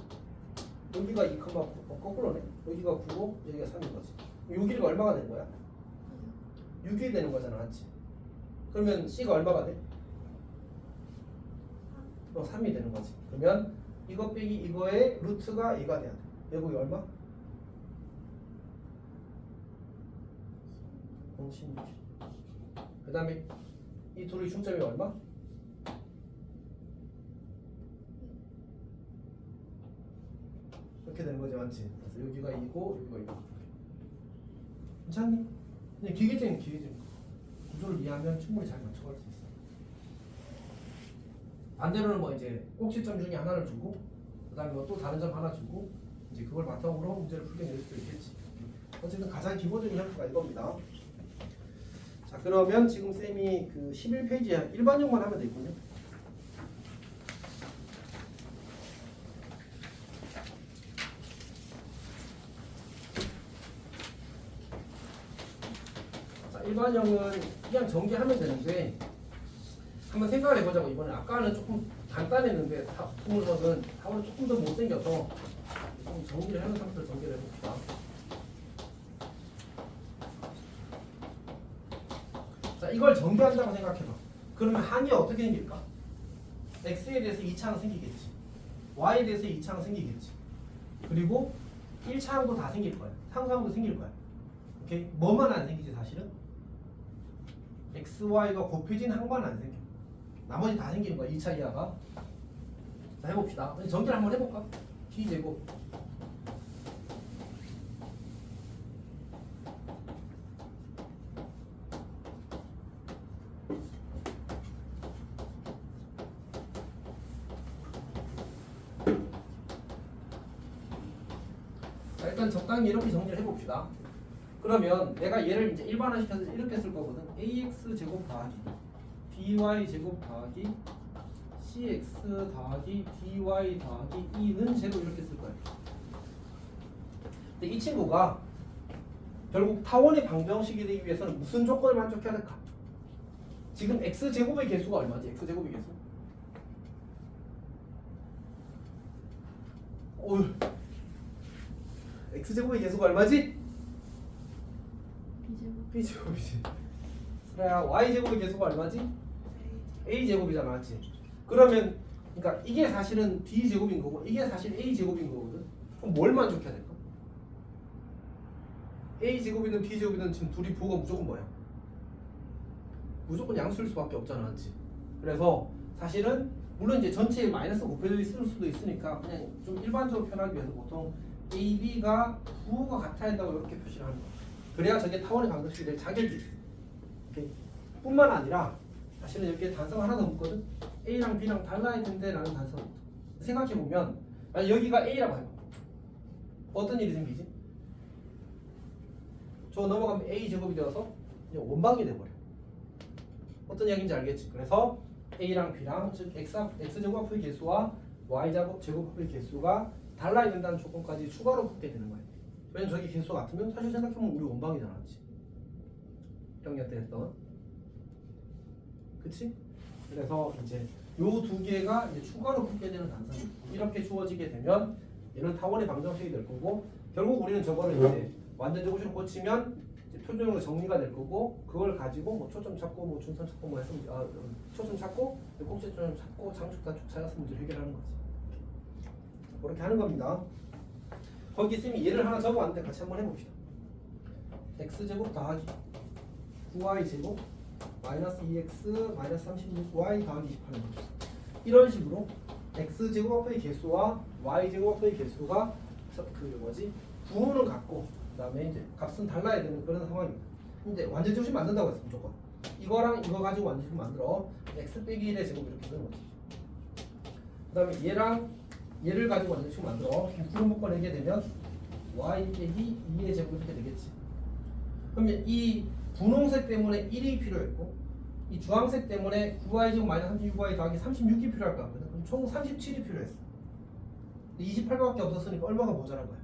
여기가 2,9 거꾸로네. 여기가 9고 여기가 3인 거지. 여기가 얼마가 되는 거야? 6이 되는 거잖아, 맞지? 그러면 C가 얼마가 돼? 3이 되는 거지. 그러면 이거 빼기 이거의 루트가 얘가 돼야 돼. 여기 얼마? 16. 그 다음에 이 둘의 중점이 얼마? 이렇게 되는 거지, 맞지? 그래서 여기가 2고 여기가 2고. 괜찮니? 그냥 기계적인 구조를 이해하면 충분히 잘 맞춰갈 수 있어. 반대로는 뭐 이제 꼭지점 중에 하나를 주고 그다음에 뭐 또 다른 점 하나 주고 이제 그걸 바탕으로 문제를 풀어낼 수도 있겠지. 어쨌든 가장 기본적인 형태가 이겁니다. 자 그러면 지금 쌤이 그 11페이지에 일반형만 하면 되겠군요. 자 일반형은 그냥 전개하면 되는데 한번 생각을 해보자고. 이번에 아까는 조금 간단했는데 타원은 조금 더 못생겨서 좀 정리를 하는 상태로 전개를 해봅시다. 자 이걸 전개한다고 생각해봐. 그러면 한이 어떻게 생길까? x에 대해서 2차항 생기겠지. y에 대해서 2차항 생기겠지. 그리고 1차항도 다 생길 거야. 상수항도 생길 거야. 오케이? 뭐만 안 생기지 사실은? x, y가 곱해진 항만 안 생겨. 나머지 다 생기는 거야. 2차 이하가. 자 해봅시다. 전개를 한번 해볼까? b제곱 자 약간 적당히 이렇게 정리를 해봅시다. 그러면 내가 얘를 이제 일반화시켜서 이렇게 쓸 거거든. ax 제곱 더하기 by 제곱 더하기 cx 더하기 dy 더하기 2는 제로 이렇게 쓸 거예요. 근데 이 친구가 결국 타원의 방정식이 되기 위해서는 무슨 조건을 만족해야 될까? 지금 x제곱의 개수가 얼마지? x제곱의 개수. 어휴. x제곱의 개수가 얼마지? b제곱이지. 그래야 y제곱의 개수가 얼마지? a제곱이잖아, 맞지? 그러면 그러니까 이게 사실은 b제곱인 거고 이게 사실 a제곱인 거거든. 그럼 뭘 만족해야 될까? a제곱이든 b제곱이든 지금 둘이 부호가 무조건 뭐야? 무조건 양수일 수밖에 없잖아, 맞지? 그래서 사실은 물론 이제 전체에 마이너스 곱해져 있을 수도 있으니까 그냥 좀 일반적으로 표현하기 위해서 보통 a, b가 부호가 같아야 한다고 이렇게 표시를 하는 거야. 그래야 저게 타원의 방정식이 될 자격이 있어. 오케이? 뿐만 아니라 사실은 이렇게 단서가 하나 더 붙거든. a랑 b랑 달라야 된대 라는 단서가 붙어. 생각해보면 만약 여기가 a라고 해봐. 어떤 일이 생기지? 저 넘어가면 a제곱이 되어서 그냥 원방이 돼버려. 어떤 이야기인지 알겠지? 그래서 a랑 b랑 즉 x제곱 합의 개수와 y제곱 합의 개수가 달라야 된다는 조건까지 추가로 붙게 되는 거예요. 왜냐면 저기 개수가 같으면 사실 생각해보면 우리 원방이잖아, 그렇지? 1학년 때 했던, 그치? 그래서 이제 요 두 개가 이제 추가로 붙게 되는 단서입니다. 이렇게 주어지게 되면 얘는 타원의 방정식이 될 거고 결국 우리는 저거를 이제 완전 제곱식으로 고치면 이제 표준으로 정리가 될 거고 그걸 가지고 뭐 초점 찾고 뭐 중선 찾고 뭐 했으면 초점 찾고 꼭지점 찾고 장축 단축 찾아서 문제를 해결하는 거지. 그렇게 하는 겁니다. 거기 쌤이 얘를 하나 적어왔는데 같이 한번 해봅시다. x제곱 더하기 9y제곱 마이너스 2x 마이너스 36y 더하기 28을 봅시다. 이런 식으로 x제곱 합의 개수와 y제곱 합의 개수가 부호는 같고 그 다음에 이제 값은 달라야 되는 그런 상황입니다. 근데 완전 제곱식 만든다고 했어 무조건. 이거랑 이거 가지고 완전 제곱 만들어 x 빼기 1의 제곱 이렇게 쓰는 거지. 그 다음에 얘랑 얘를 가지고 완전 제곱 만들어 구름 묶어내게 되면 y 빼기 2의 제곱 이렇게 되겠지. 그러면 이 분홍색 때문에 1이 필요했고 이 주황색 때문에 9y제곱 마이너스 36y 더하기 36이 필요할 거 같거든. 그럼 총 37이 필요했어. 28밖에 없었으니까 얼마가 모자란 거야?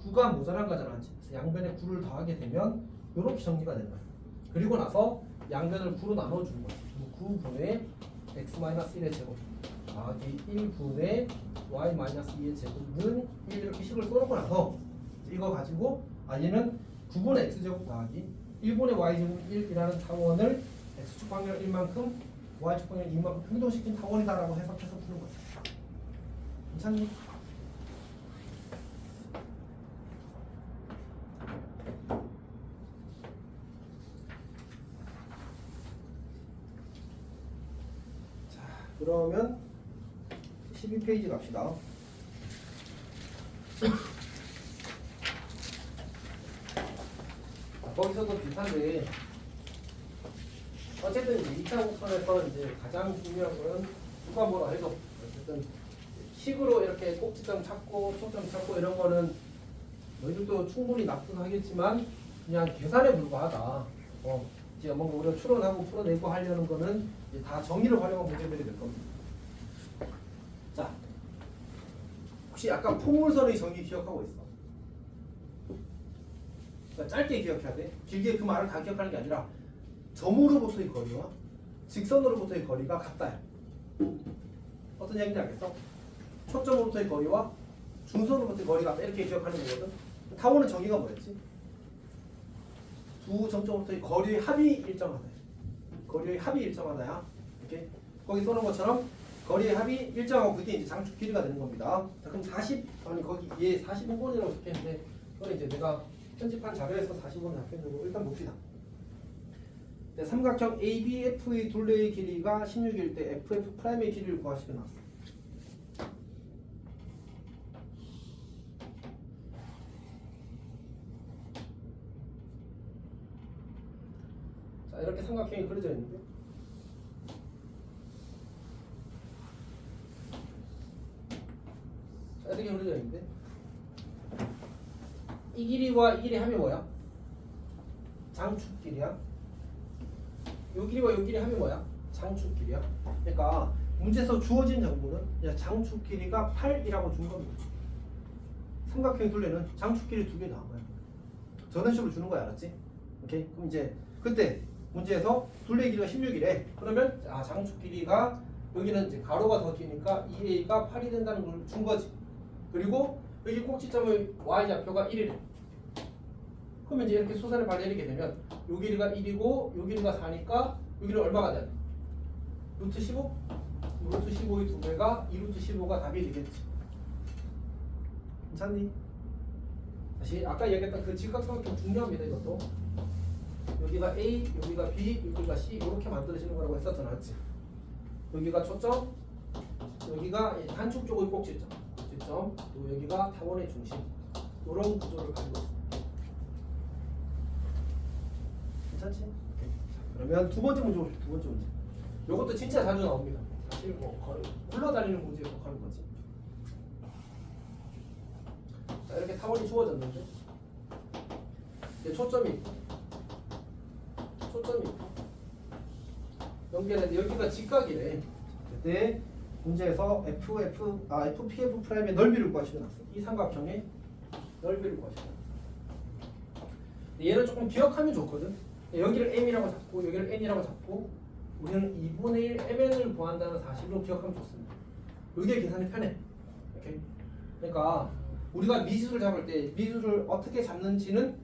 9가 모자란 거잖아. 그래서 양변에 9를 더하게 되면 이렇게 정리가 되는 거야. 그리고 나서 양변을 9로 나눠주는 거야. 9분의 x-1의 제곱 더하기 1분의 y-2의 제곱은 1 이렇게 식을 써놓고 나서 이거 가지고 얘는 9분의 x제곱 더하기 1분의 y제곱 1이라는 타원을 x축 방열 1만큼 y축 방열 2만큼 평등시킨 타원이다라고 해석해서 푸는 거야. 괜찮니? 자, 그러면 12페이지 갑시다. 거기서도 비슷한데 어쨌든 이제 2차 곡선에서 이제 가장 중요한 거는 누가 뭐라 해도 어쨌든 식으로 이렇게 꼭지점 찾고 초점 찾고 이런 거는 너희들도 충분히 납득하겠지만 그냥 계산에 불과하다. 이제 뭔가 우리가 추론하고 풀어내고 하려는 거는 이제 다 정의를 활용한 문제들이 될 겁니다. 자, 혹시 아까 포물선의 정의 기억하고 있어? 그러니까 짧게 기억해야 돼. 길게 그 말을 다 기억하는 게 아니라 점으로부터의 거리와 직선으로부터의 거리가 같다. 어떤 얘기인지 알겠어? 초점으로부터의 거리와 중선으로부터의 거리가 같다. 이렇게 기억하는 거거든. 타원의 정의가 뭐였지? 두 점점부터의 거리의 합이 일정하다. 거리의 합이 일정하다야. 이렇게 거기 써놓은 것처럼 거리의 합이 일정하고 그게 이제 장축 길이가 되는 겁니다. 자, 그럼 40 거기 얘 45번이라고 적혀있는데 그건 이제 내가 편집한 자료에서 45번 잡혀있는 거 일단 봅시다. 네, 삼각형 ABF의 둘레의 길이가 16일 때 FF'의 길이를 구하시게 나왔어. 자, 이렇게 삼각형이 그려져 있는데 자, 이렇게 그려져 있는데 이 길이와 이 길이 하면 뭐야? 장축 길이야. 요 길이와 요 길이 하면 뭐야? 장축 길이야. 그러니까 문제에서 주어진 정보는 장축 길이가 8이라고 준 겁니다. 삼각형 둘레는 장축 길이 2개 나온 거야. 저런 식으로 주는 거야, 알았지? 오케이. 그럼 이제 그때 문제에서 둘레 길이가 16이래. 그러면 장축 길이가 여기는 이제 가로가 더 기니까 2a가 8이 된다는 걸 준 거지. 그리고 여기 꼭지점의 y좌표가 1이래. 그러면 이제 이렇게 수선을 발내리게 되면 요 길이가 1이고 요 길이가 4니까 여기는 얼마가 돼? 루트 15? 루트 15의 2배가 2루트 15가 답이 되겠지. 괜찮니? 다시 아까 얘기했던 그 직각삼각형 중요합니다. 이것도 여기가 A, 여기가 B, 여기가 C 이렇게 만들어지는 거라고 했었잖아, 맞지? 여기가 초점, 여기가 단축 쪽의 꼭지점, 또 여기가 타원의 중심 이런 구조를 가지고 있습니다. 괜찮지? 오케이. 자, 그러면 두 번째 문제 봅시다. 두 번째 문제. 이것도 진짜 자주 나옵니다. 사실 뭐 굴러다니는 문제에 속하는 거지. 자, 이렇게 타원이 주어졌는데 이제 초점이 있고 연결했는데 여기가 직각이래. 그때 문제에서 FPF 프라임의 넓이를 구하시면 났어. 이 삼각형의 넓이를 구하시면. 얘는 조금 기억하면 좋거든. 여기를 m이라고 잡고 여기를 n이라고 잡고 우리는 2분의 1 mn을 구한다는 사실로 기억하면 좋습니다. 여기에 계산이 편해. 오케이? 그러니까 우리가 미수를 잡을 때 미수를 어떻게 잡는지는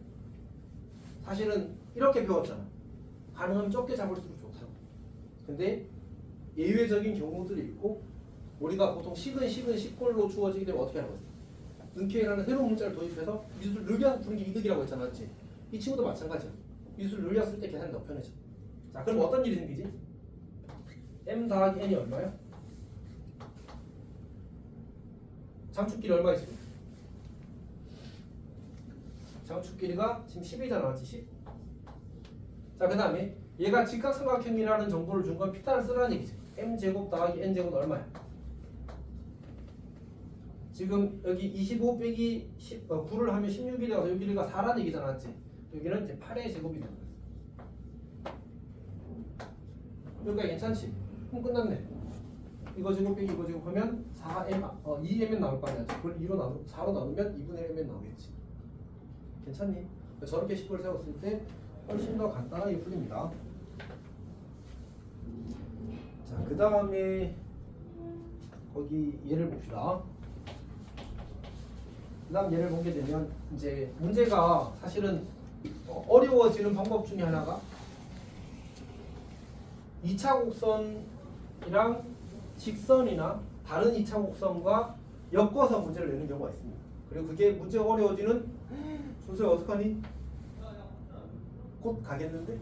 사실은 이렇게 배웠잖아. 가능하면 적게 잡을수록 좋다고. 근데 예외적인 경우들이 있고 우리가 보통 식걸로 주어지게 되면 어떻게 하는 거지? 능케이라는 새로운 문자를 도입해서 미수를 늘려서 푸는 게 이득이라고 했잖아, 맞지? 이 친구도 마찬가지야. 미수를 늘렸을 때 계산이 더 편해져. 자, 그럼 어떤 일이 생기지? m 더하기 n이 얼마야? 장축 길이 얼마야 지금? 장축 길이가 지금 10이잖아, 맞지? 10. 자, 그 다음에 얘가 직각삼각형이라는 정보를 준 건 피타를 쓰라는 얘기지. m제곱 더하기 n제곱은 얼마야? 지금 여기 25 빼기 9를 하면 16이 되어서 여기가 4라는 얘기잖아, 맞지? 여기는 이제 8의 제곱이 되는 거야. 여기가 괜찮지? 그럼 끝났네. 이거 제곱 빼기 이거 제곱 하면 2mn 나올 거 아니야. 그걸 4로 나누면 2분의 1mn 나오겠지. 괜찮니? 저렇게 식을 세웠을 때 훨씬 더 간단하게 풀립니다. 자, 그 다음에 거기 예를 봅시다. 그 다음 예를 보게 되면 이제 문제가 사실은 어려워지는 방법 중에 하나가 2차 곡선이랑 직선이나 다른 2차 곡선과 엮어서 문제를 내는 경우가 있습니다. 그리고 그게 문제가 어려워지는 준서야 어떡하니? 곧 가겠는데?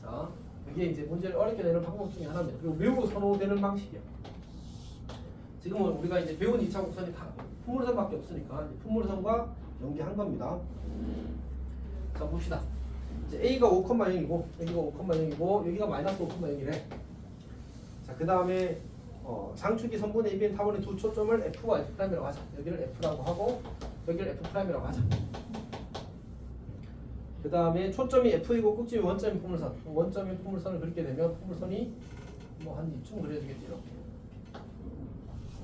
자, 이게 이제 문제를 어렵게 내는 방법 중에 하나입니다. 그리고 매우 선호되는 방식이야. 지금은 우리가 이제 배운 2차 곡선이 다 풍물선밖에 없으니까 풍물선과 연계한 겁니다. 자, 봅시다. 이제 A가 5,0이고 여기가 5,0이고 여기가 마이너스 5,0이래. 자, 그 다음에 장축이 선분의 2边 타원의 두 초점을 F와 F'이라고 하자. 여기를 F라고 하고 여기를 F'이라고 하자. 그 다음에 초점이 F이고 꼭지점이 원점이 포물선. 원점이 포물선을 그리게 되면 포물선이 뭐 한 이쯤 그려지겠지. 이렇게.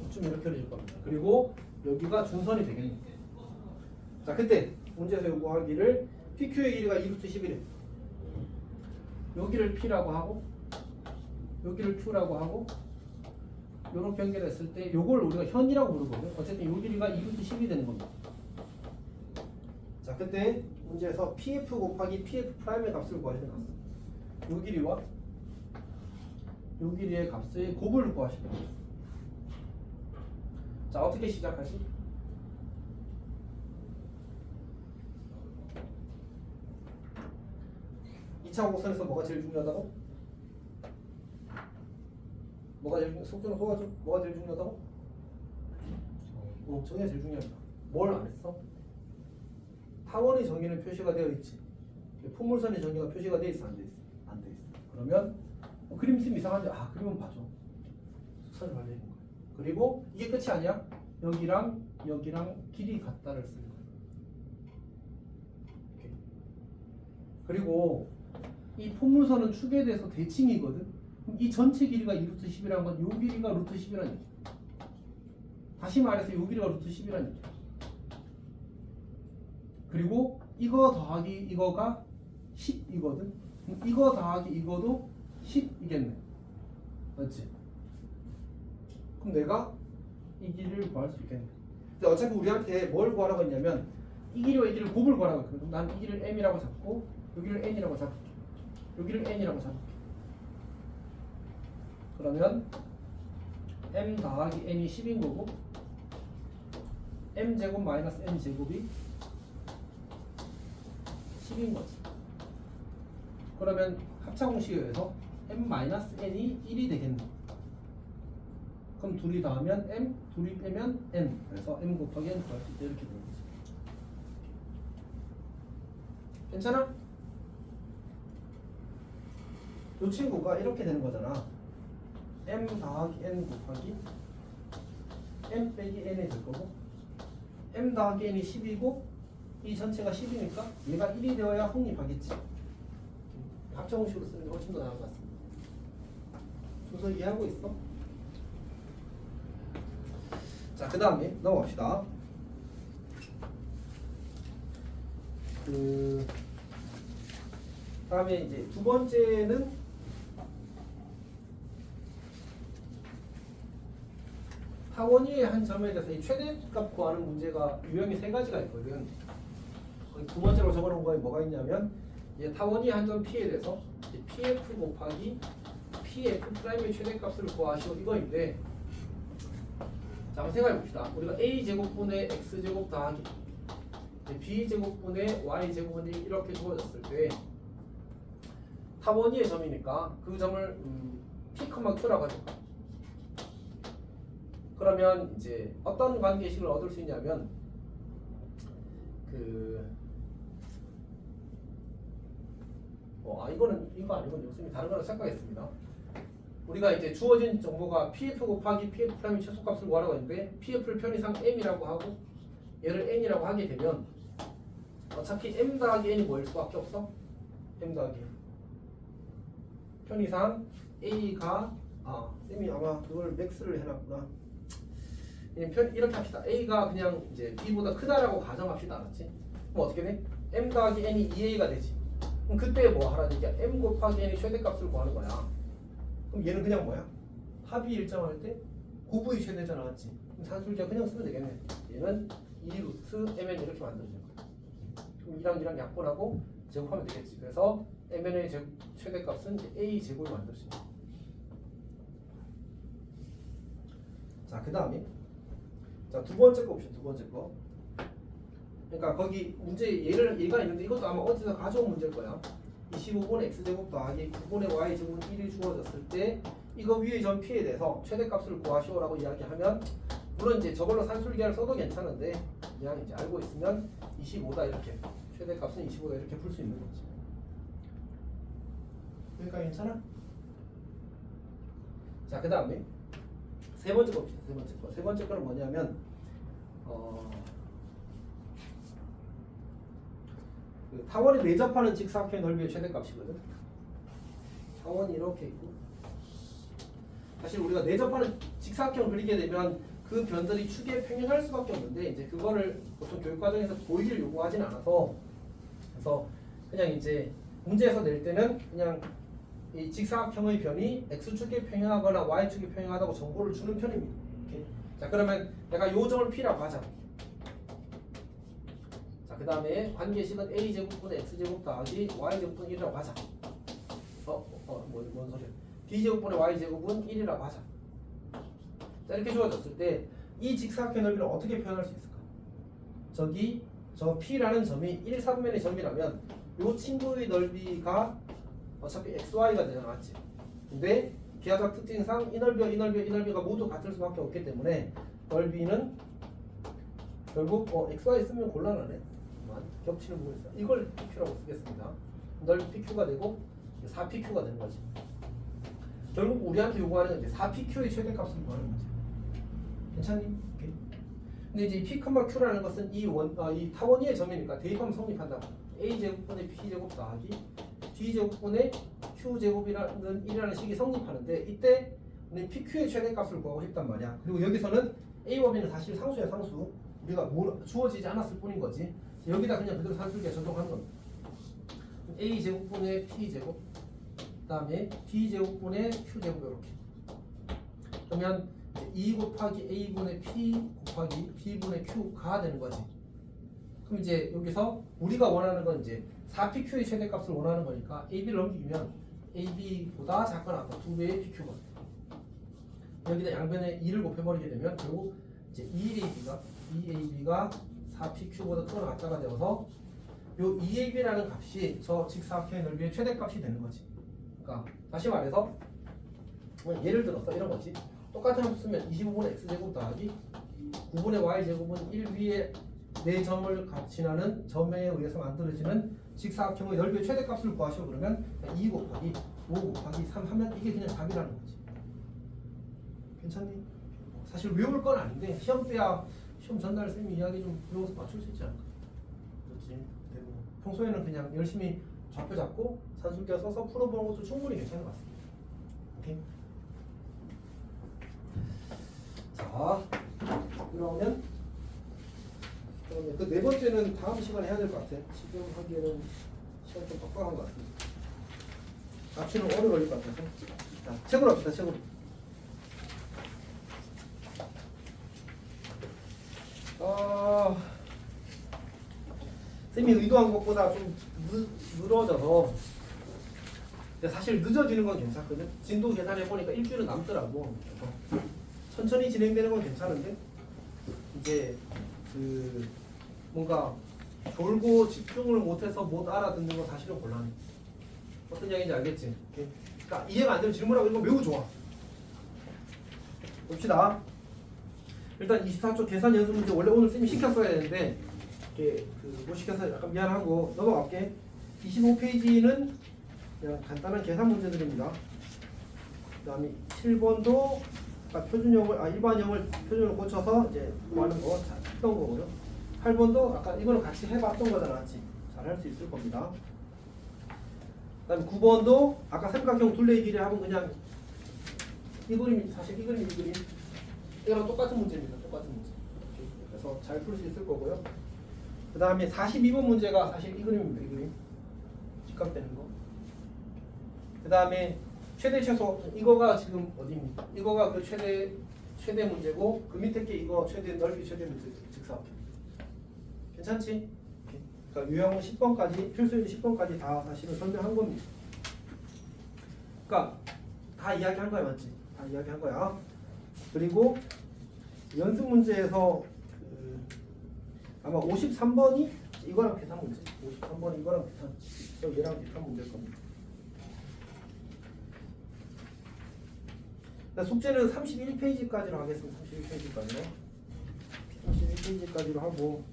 이쯤 이렇게 그려질 겁니다. 그리고 여기가 중선이 되겠네. 자, 그때 문제에서 요구하기를 PQ의 길이가 2루트 11에 여기를 P라고 하고 여기를 Q라고 하고 요렇게 연결했을 때 요걸 우리가 현이라고 부르거든요. 어쨌든 요 길이가 2루트 10이 되는 겁니다. 자, 그때 문제에서 PF 곱하기 PF 프라임의 값을 구하시면 나왔어. 요 길이와 요 길이의 값의 곱을 구하시면 나왔어. 자, 어떻게 시작하지? 이 차 곡선에서 뭐가 제일 중요하다고? 뭐가 제일 속도는 소화죠? 뭐가 제일 중요하다고? 정의가 제일 중요합니다. 뭘 안 했어? 타원의 정의는 표시가 되어 있지. 풍물선의 정의가 표시가 되어 있어, 안 돼 있어? 안 돼 있어. 그러면 그림 sim 이상한데 그림은 봐줘. 속선을 발리는 거야. 그리고 이게 끝이 아니야. 여기랑 여기랑 길이 같다를 쓰는 거야. 그리고 이 포물선은 축에 대해서 대칭이거든. 그럼 이 전체 길이가 2루트 10이라는 건 이 길이가 루트 10이라는 얘기야. 다시 말해서 이 길이가 루트 10이라는 얘기야. 그리고 이거 더하기 이거가 10이거든. 이거 더하기 이거도 10이겠네. 맞지? 그럼 내가 이 길이를 구할 수 있겠네. 근데 어차피 우리한테 뭘 구하라고 했냐면 이 길이와 이 길이를 곱을 구하라고 했거든. 난 이 길이를 m이라고 잡고 여기를 n이라고 잡을게. 여기를 n이라고 잡을게. 그러면 m 더하기 n이 10인 거고 m제곱 마이너스 n제곱이 10인 거지. 그러면 합차공식에 의해서 m 마이너스 n이 1이 되겠네. 그럼 둘이 더하면 m, 둘이 빼면 n. 그래서 m 곱하기 n 구할 수 있다. 이렇게 되는 거지. 괜찮아? 이 친구가 이렇게 되는 거잖아. m 더하기 n 곱하기 m 빼기 n이 될 거고 m 더하기 n이 10이고 이 전체가 10이니까 얘가 1이 되어야 성립하겠지. 합정식으로 쓰는 게 훨씬 더 나은 것 같습니다. 순서 이해하고 있어? 자, 그 다음에 넘어갑시다. 다음에 이제 두 번째는 타원위의 한 점에 대해서 이 최대값 구하는 문제가 유형이 세 가지가 있거든. 거기 두 번째로 적어놓은 거에 뭐가 있냐면 이제 타원위의 한 점 P에 대해서 PF 곱하기 PF 프라임의 최대값을 구하시오 이거인데, 자, 한번 생각해 봅시다. 우리가 A 제곱분의 X 제곱 더하기 B 제곱분의 Y 제곱분이 이렇게 주어졌을 때 타원위의 점이니까 그 점을 P, Q라고 하죠. 그러면 이제 어떤 관계식을 얻을 수 있냐면 이거는 이거 아니고 선생님이 다른 거로 착각했습니다. 우리가 이제 주어진 정보가 PF 곱하기 PF 프라임의 최소값을 구하라고 했는데 PF를 편의상 M이라고 하고 얘를 N이라고 하게 되면 어차피 M 더하기 N이 뭐일 수밖에 없어? M 더하기 N. 편의상 A가 쌤이 아마 그걸 맥스를 해놨구나. 이렇게 합시다. A가 그냥 이제 B보다 크다라고 가정합시다. 알았지? 그럼 어떻게 돼? M 더하기 N이 2A가 되지. 그럼 그때 뭐 하라는 얘기야? M 곱하기 N의 최대값을 구하는 거야. 그럼 얘는 그냥 뭐야? 합이 일정할 때 곱의 최대잖아. 맞지? 그럼 산술기하 그냥 쓰면 되겠네. 얘는 2루트 mn 이렇게 만들어진 거야. 그럼 2랑 2랑 약분하고 제곱하면 되겠지. 그래서 mn의 최대값은 이제 a 제곱을 만들어진 거야. 자, 그 다음에 두 번째 거 봅시다. 두 번째 거. 그러니까 거기 문제 얘가 있는데 이것도 아마 어디서 가져온 문제일 거야. 25분의 x제곱 더하기 9분의 y제곱은 1이 주어졌을 때 이거 위의 점 P에 대해서 최대값을 구하시오라고 이야기하면, 물론 이제 저걸로 산술기하를 써도 괜찮은데 그냥 이제 알고 있으면 25다 이렇게, 최대값은 25다 이렇게 풀 수 있는 거지. 그러니까 괜찮아? 자, 그 다음에 세 번째 거 봅시다. 세 번째 거. 세 번째 거는 뭐냐면 타원이 내접하는 직사각형의 넓이의 최대값이거든. 타원이 이렇게 있고, 사실 우리가 내접하는 직사각형을 그리게 되면 그 변들이 축에 평행할 수밖에 없는데 이제 그거를 보통 교육과정에서 보이기를 요구하진 않아서, 그래서 그냥 이제 문제에서 낼 때는 그냥 이 직사각형의 변이 x축에 평행하거나 y축에 평행하다고 정보를 주는 편입니다. 이렇게. 자, 그러면 내가 요 점을 P라고 하자. 그 다음에 관계식은 a제곱분의 x제곱 더하기 y제곱분 1이라고 하자. 뭔 소리야? b제곱분의 y제곱은 1이라고 하자. 자, 이렇게 주어졌을 때 이 직사각형 넓이를 어떻게 표현할 수 있을까? 저 P라는 점이 1, 3면의 점이라면 이 친구의 넓이가 어차피 xy가 되잖아. 맞지? 근데 기하적 특징상 이 넓이와 이 넓이가 모두 같을 수밖에 없기 때문에 넓이는 결국 xy 쓰면 곤란하네. 겹치는 부분이 있어. 이걸 PQ라고 쓰겠습니다. 넓이 PQ가 되고 4PQ가 되는 거지. 결국 우리한테 요구하는 이제 4PQ의 최대값을 구하는 거지. 괜찮니? 오케이. 근데 이제 P, Q라는 것은 이 타원위의 점이니까 대입하면 성립한다고. a제곱분의 b제곱 더하기 d제곱분의 q제곱이라는 1이라는 식이 성립하는데 이때 우리는 pq의 최대값을 구하고 싶단 말이야. 그리고 여기서는 a와 b는 사실 상수야 상수. 우리가 주어지지 않았을 뿐인 거지. 여기다 그냥 그대로 산술기에 적용한 겁니다. a제곱분의 p제곱 그 다음에 b제곱분의 q제곱 이렇게 그러면 2 곱하기 a분의 p 곱하기 b분의 q가 되는 거지. 그럼 이제 여기서 우리가 원하는 건 이제 4pq의 최대값을 원하는 거니까 ab를 넘기면 ab보다 작거나 2배의 pq가 여기다 양변에 2를 곱해버리게 되면 결국 이제 2ab가 4pq보다 크거나 같다가 되어서 요 2ab라는 값이 저 직사각형의 넓이의 최대값이 되는 거지. 그러니까 다시 말해서 예를 들어서 이런 거지. 똑같은 함수 쓰면 25분의 x제곱 더하기 9분의 y제곱은 1 위에 4점을 지나는 점에 의해서 만들어지는 직사각형의 넓이의 최대값을 구하시오. 그러면 2 곱하기 5 곱하기 3 하면 이게 그냥 답이라는 거지. 괜찮니? 사실 외울 건 아닌데 시험 때야 시험 전날 쌤이 이야기 좀 외워서 맞출 수 있지 않을까? 그렇지. 평소에는 그냥 열심히 좌표 잡고 산술기어 써서 풀어보는 것도 충분히 괜찮은 것 같습니다. 오케이? 자, 그러면 그 네 번째는 다음 시간에 해야 될 것 같아. 지금 하기에는 시간 좀 빡빡한 것 같습니다. 맞추는 오래 걸릴 것 같아서. 자, 책으로 합시다. 책으로. 쌤이 의도한 것보다 좀 늘어져서 사실 늦어지는 건 괜찮거든. 진도 계산해 보니까 일주일은 남더라고. 천천히 진행되는 건 괜찮은데 이제 그 뭔가 졸고 집중을 못해서 못 알아듣는 건 사실은 곤란해. 어떤 이야기인지 알겠지? 그러니까 이해가 안 되면 질문하고 이런 거 매우 좋아. 봅시다. 일단 24초 계산 연습 문제 원래 오늘 쌤이 시켰어야 되는데 못 시켜서 약간 미안하고 넘어갈게. 25페이지는 그냥 간단한 계산 문제들입니다. 그 다음에 7번도 일반형을 표준형을 고쳐서 이제 구하는 거 했던 거고요. 8번도 아까 이거는 같이 해봤던 거잖아, 맞지? 잘 할 수 있을 겁니다. 그 다음에 9번도 아까 삼각형 둘레의 길이 하면 그냥 이 그림이 사실 이 그림 이거랑 똑같은 문제입니다. 똑같은 문제. 그래서 잘 풀 수 있을 거고요. 그 다음에 42번 문제가 사실 이 그림입니다. 이 그림. 직각되는 거. 그 다음에 최대 최소 이거가 지금 어디입니까? 이거가 그 최대 문제고 그 밑에 게 이거 최대 넓이 최대 문제 직사각형. 괜찮지? 그러니까 유형 10번까지 필수일 10번까지 다 사실은 설명한 겁니다. 그러니까 다 이야기한 거야, 맞지? 다 이야기한 거야. 그리고 연습 문제에서 아마 53번이 이거랑 비슷한 문제. 53번이 이거랑 비슷한, 얘랑 비슷한 문제일 겁니다. 숙제는 31페이지까지로 하겠습니다. 31페이지까지로. 31페이지까지로 하고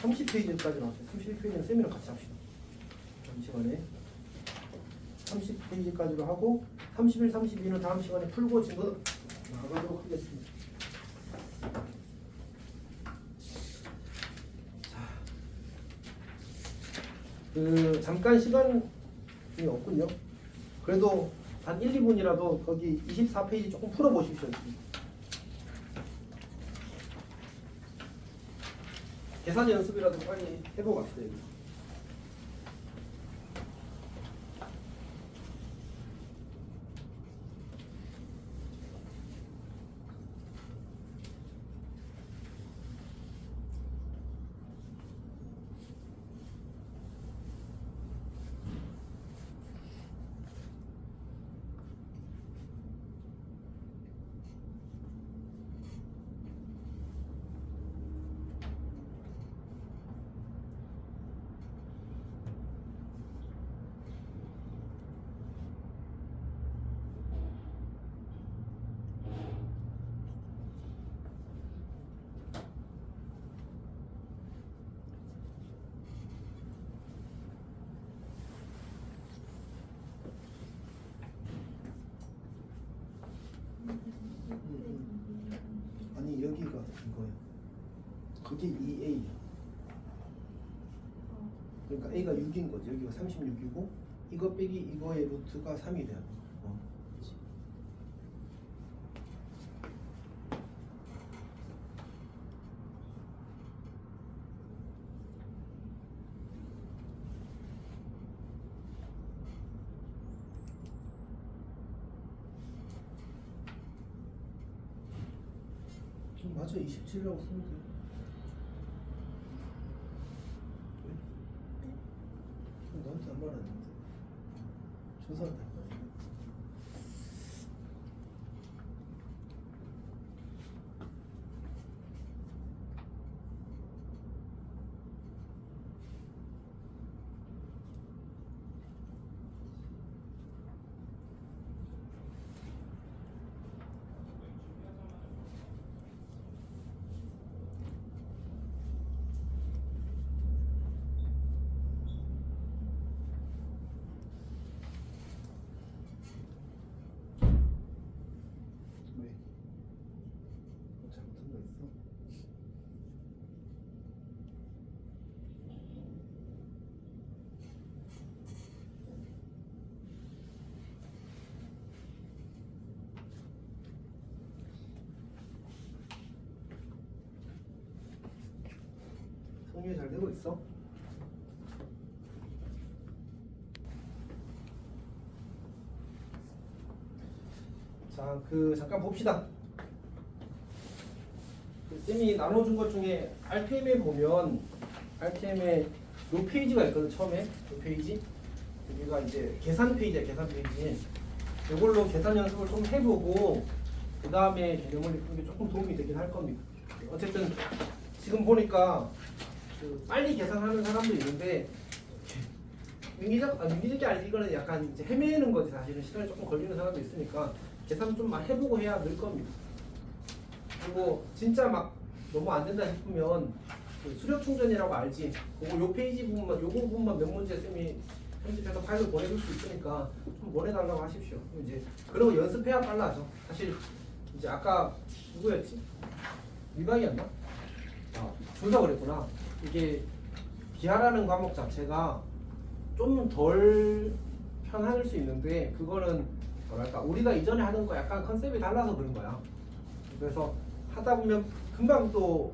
30페이지까지로 합시다. 31페이지는 쌤이랑 같이 합시다. 다음 시간에 30페이지까지로 하고 31, 32는 다음 시간에 풀고 지금 나가도록 하겠습니다. 자, 잠깐 시간이 없군요. 그래도 한 1, 2분이라도 거기 24페이지 조금 풀어보십시오. 계산 연습이라도 빨리 해보고 갑시다. 여기. 그게 2A야. 그러니까 A가 6인 거지. 여기가 36이고 이거 빼기 이거의 루트가 3이 돼요. 그치. 맞아, 27이라고 쓰면 돼. 왜? 너한테 안 말하는데. 조사한테 안 말하는데. 왜? 뭐 잘못한 거 있어? 성립이 잘 되고 있어? 자, 잠깐 봅시다. 쌤이 나눠준 것 중에 RTM에 보면 RTM에 요 페이지가 있거든. 처음에 요 페이지 여기가 이제 계산 페이지야. 계산 페이지. 이걸로 계산 연습을 좀 해보고 그 다음에 개념을 푸는 게 조금 도움이 되긴 할 겁니다. 어쨌든 지금 보니까 빨리 계산하는 사람도 있는데 민기적이 아니지. 이거는 약간 이제 헤매는 거지. 사실은 시간이 조금 걸리는 사람도 있으니까 계산 좀 막 해보고 해야 늘 겁니다. 그리고 진짜 막 너무 안 된다 싶으면 수력 충전이라고 알지. 그거 요 페이지 부분만, 요거 부분만 몇 문제 쌤이 편집해서 파일을 보내줄 수 있으니까 좀 보내달라고 하십시오. 이제 그리고 연습해야 빨라져. 사실 이제 아까 누구였지? 미강이었나? 준서 그랬구나. 이게 기하라는 과목 자체가 좀 덜 편할 수 있는데 그거는 뭐랄까 우리가 이전에 하던 거 약간 컨셉이 달라서 그런 거야. 그래서 하다 보면 금방 또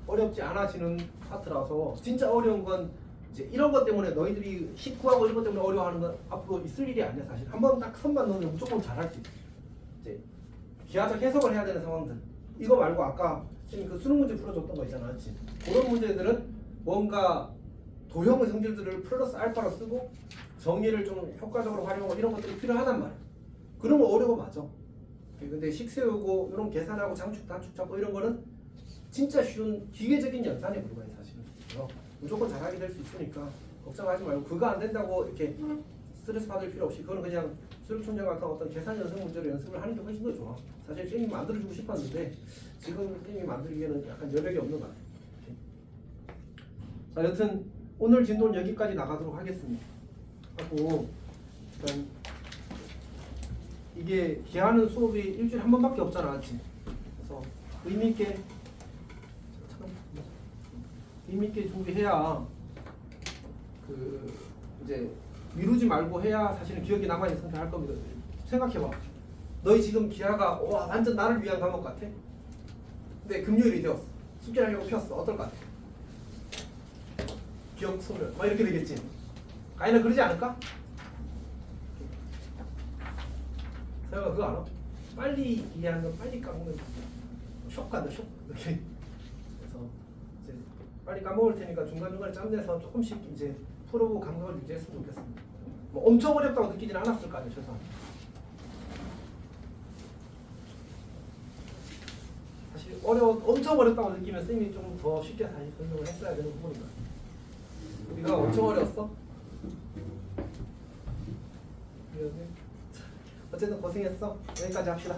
어렵지 않아지는 파트라서 진짜 어려운 건 이제 이런 것 때문에 너희들이 19하고 이런 것 때문에 어려워하는 건 앞으로 있을 일이 아니야. 사실 한번 딱 선만 넣으면 무조건 잘할 수 있어. 이제 기하적 해석을 해야 되는 상황들 이거 말고 아까 그 수능 문제 풀어줬던 거 있잖아. 그치? 그런 문제들은 뭔가 도형 성질들을 플러스 알파로 쓰고 정의를 좀 효과적으로 활용하고 이런 것들이 필요하단 말이야. 그런 거 어려워 맞아. 근데 식 세우고 이런 계산하고 장축 단축 잡고 이런 거는 진짜 쉬운 기계적인 연산에 불과해 사실은. 그래서 무조건 잘하게 될 수 있으니까 걱정하지 말고 그거 안 된다고 이렇게 스트레스 받을 필요 없이 그거는 그냥 수력 충전 같은 어떤 계산 연습 문제로 연습을 하는 게 훨씬 더 좋아. 사실 쌤이 만들어주고 싶었는데 지금 쌤이 만들기에는 약간 여력이 없는 것 같아. 자, 여튼 오늘 진도는 여기까지 나가도록 하겠습니다. 하고 일단 이게 기하는 수업이 일주일에 한 번밖에 없잖아, 그치? 그래서 의미있게 준비해야 이제 미루지 말고 해야 사실은 기억이 남아있는 상태 할 겁니다. 생각해봐. 너희 지금 기하가 와 완전 나를 위한 과목 같아? 근데 금요일이 되었어. 숙제를 하려고 폈어. 어떨 것 같아? 기억 소멸 막 이렇게 되겠지? 아니나 그러지 않을까? 내가 그거 알아? 빨리 이해하는 건 빨리 까먹는 거. 간다 쇽 이렇게. 그래서 이제 빨리 까먹을 테니까 중간중간에 짬내서 조금씩 이제 풀어보고 감각을 유지했으면 좋겠습니다. 뭐 엄청 어렵다고 느끼진 않았을 거 아니에요, 최소한. 사실 엄청 어렵다고 느끼면 쌤이 좀 더 쉽게 다시 설명을 했어야 되는 부분이다. 우리가 엄청 어려웠어? 어쨌든 고생했어. 여기까지 합시다.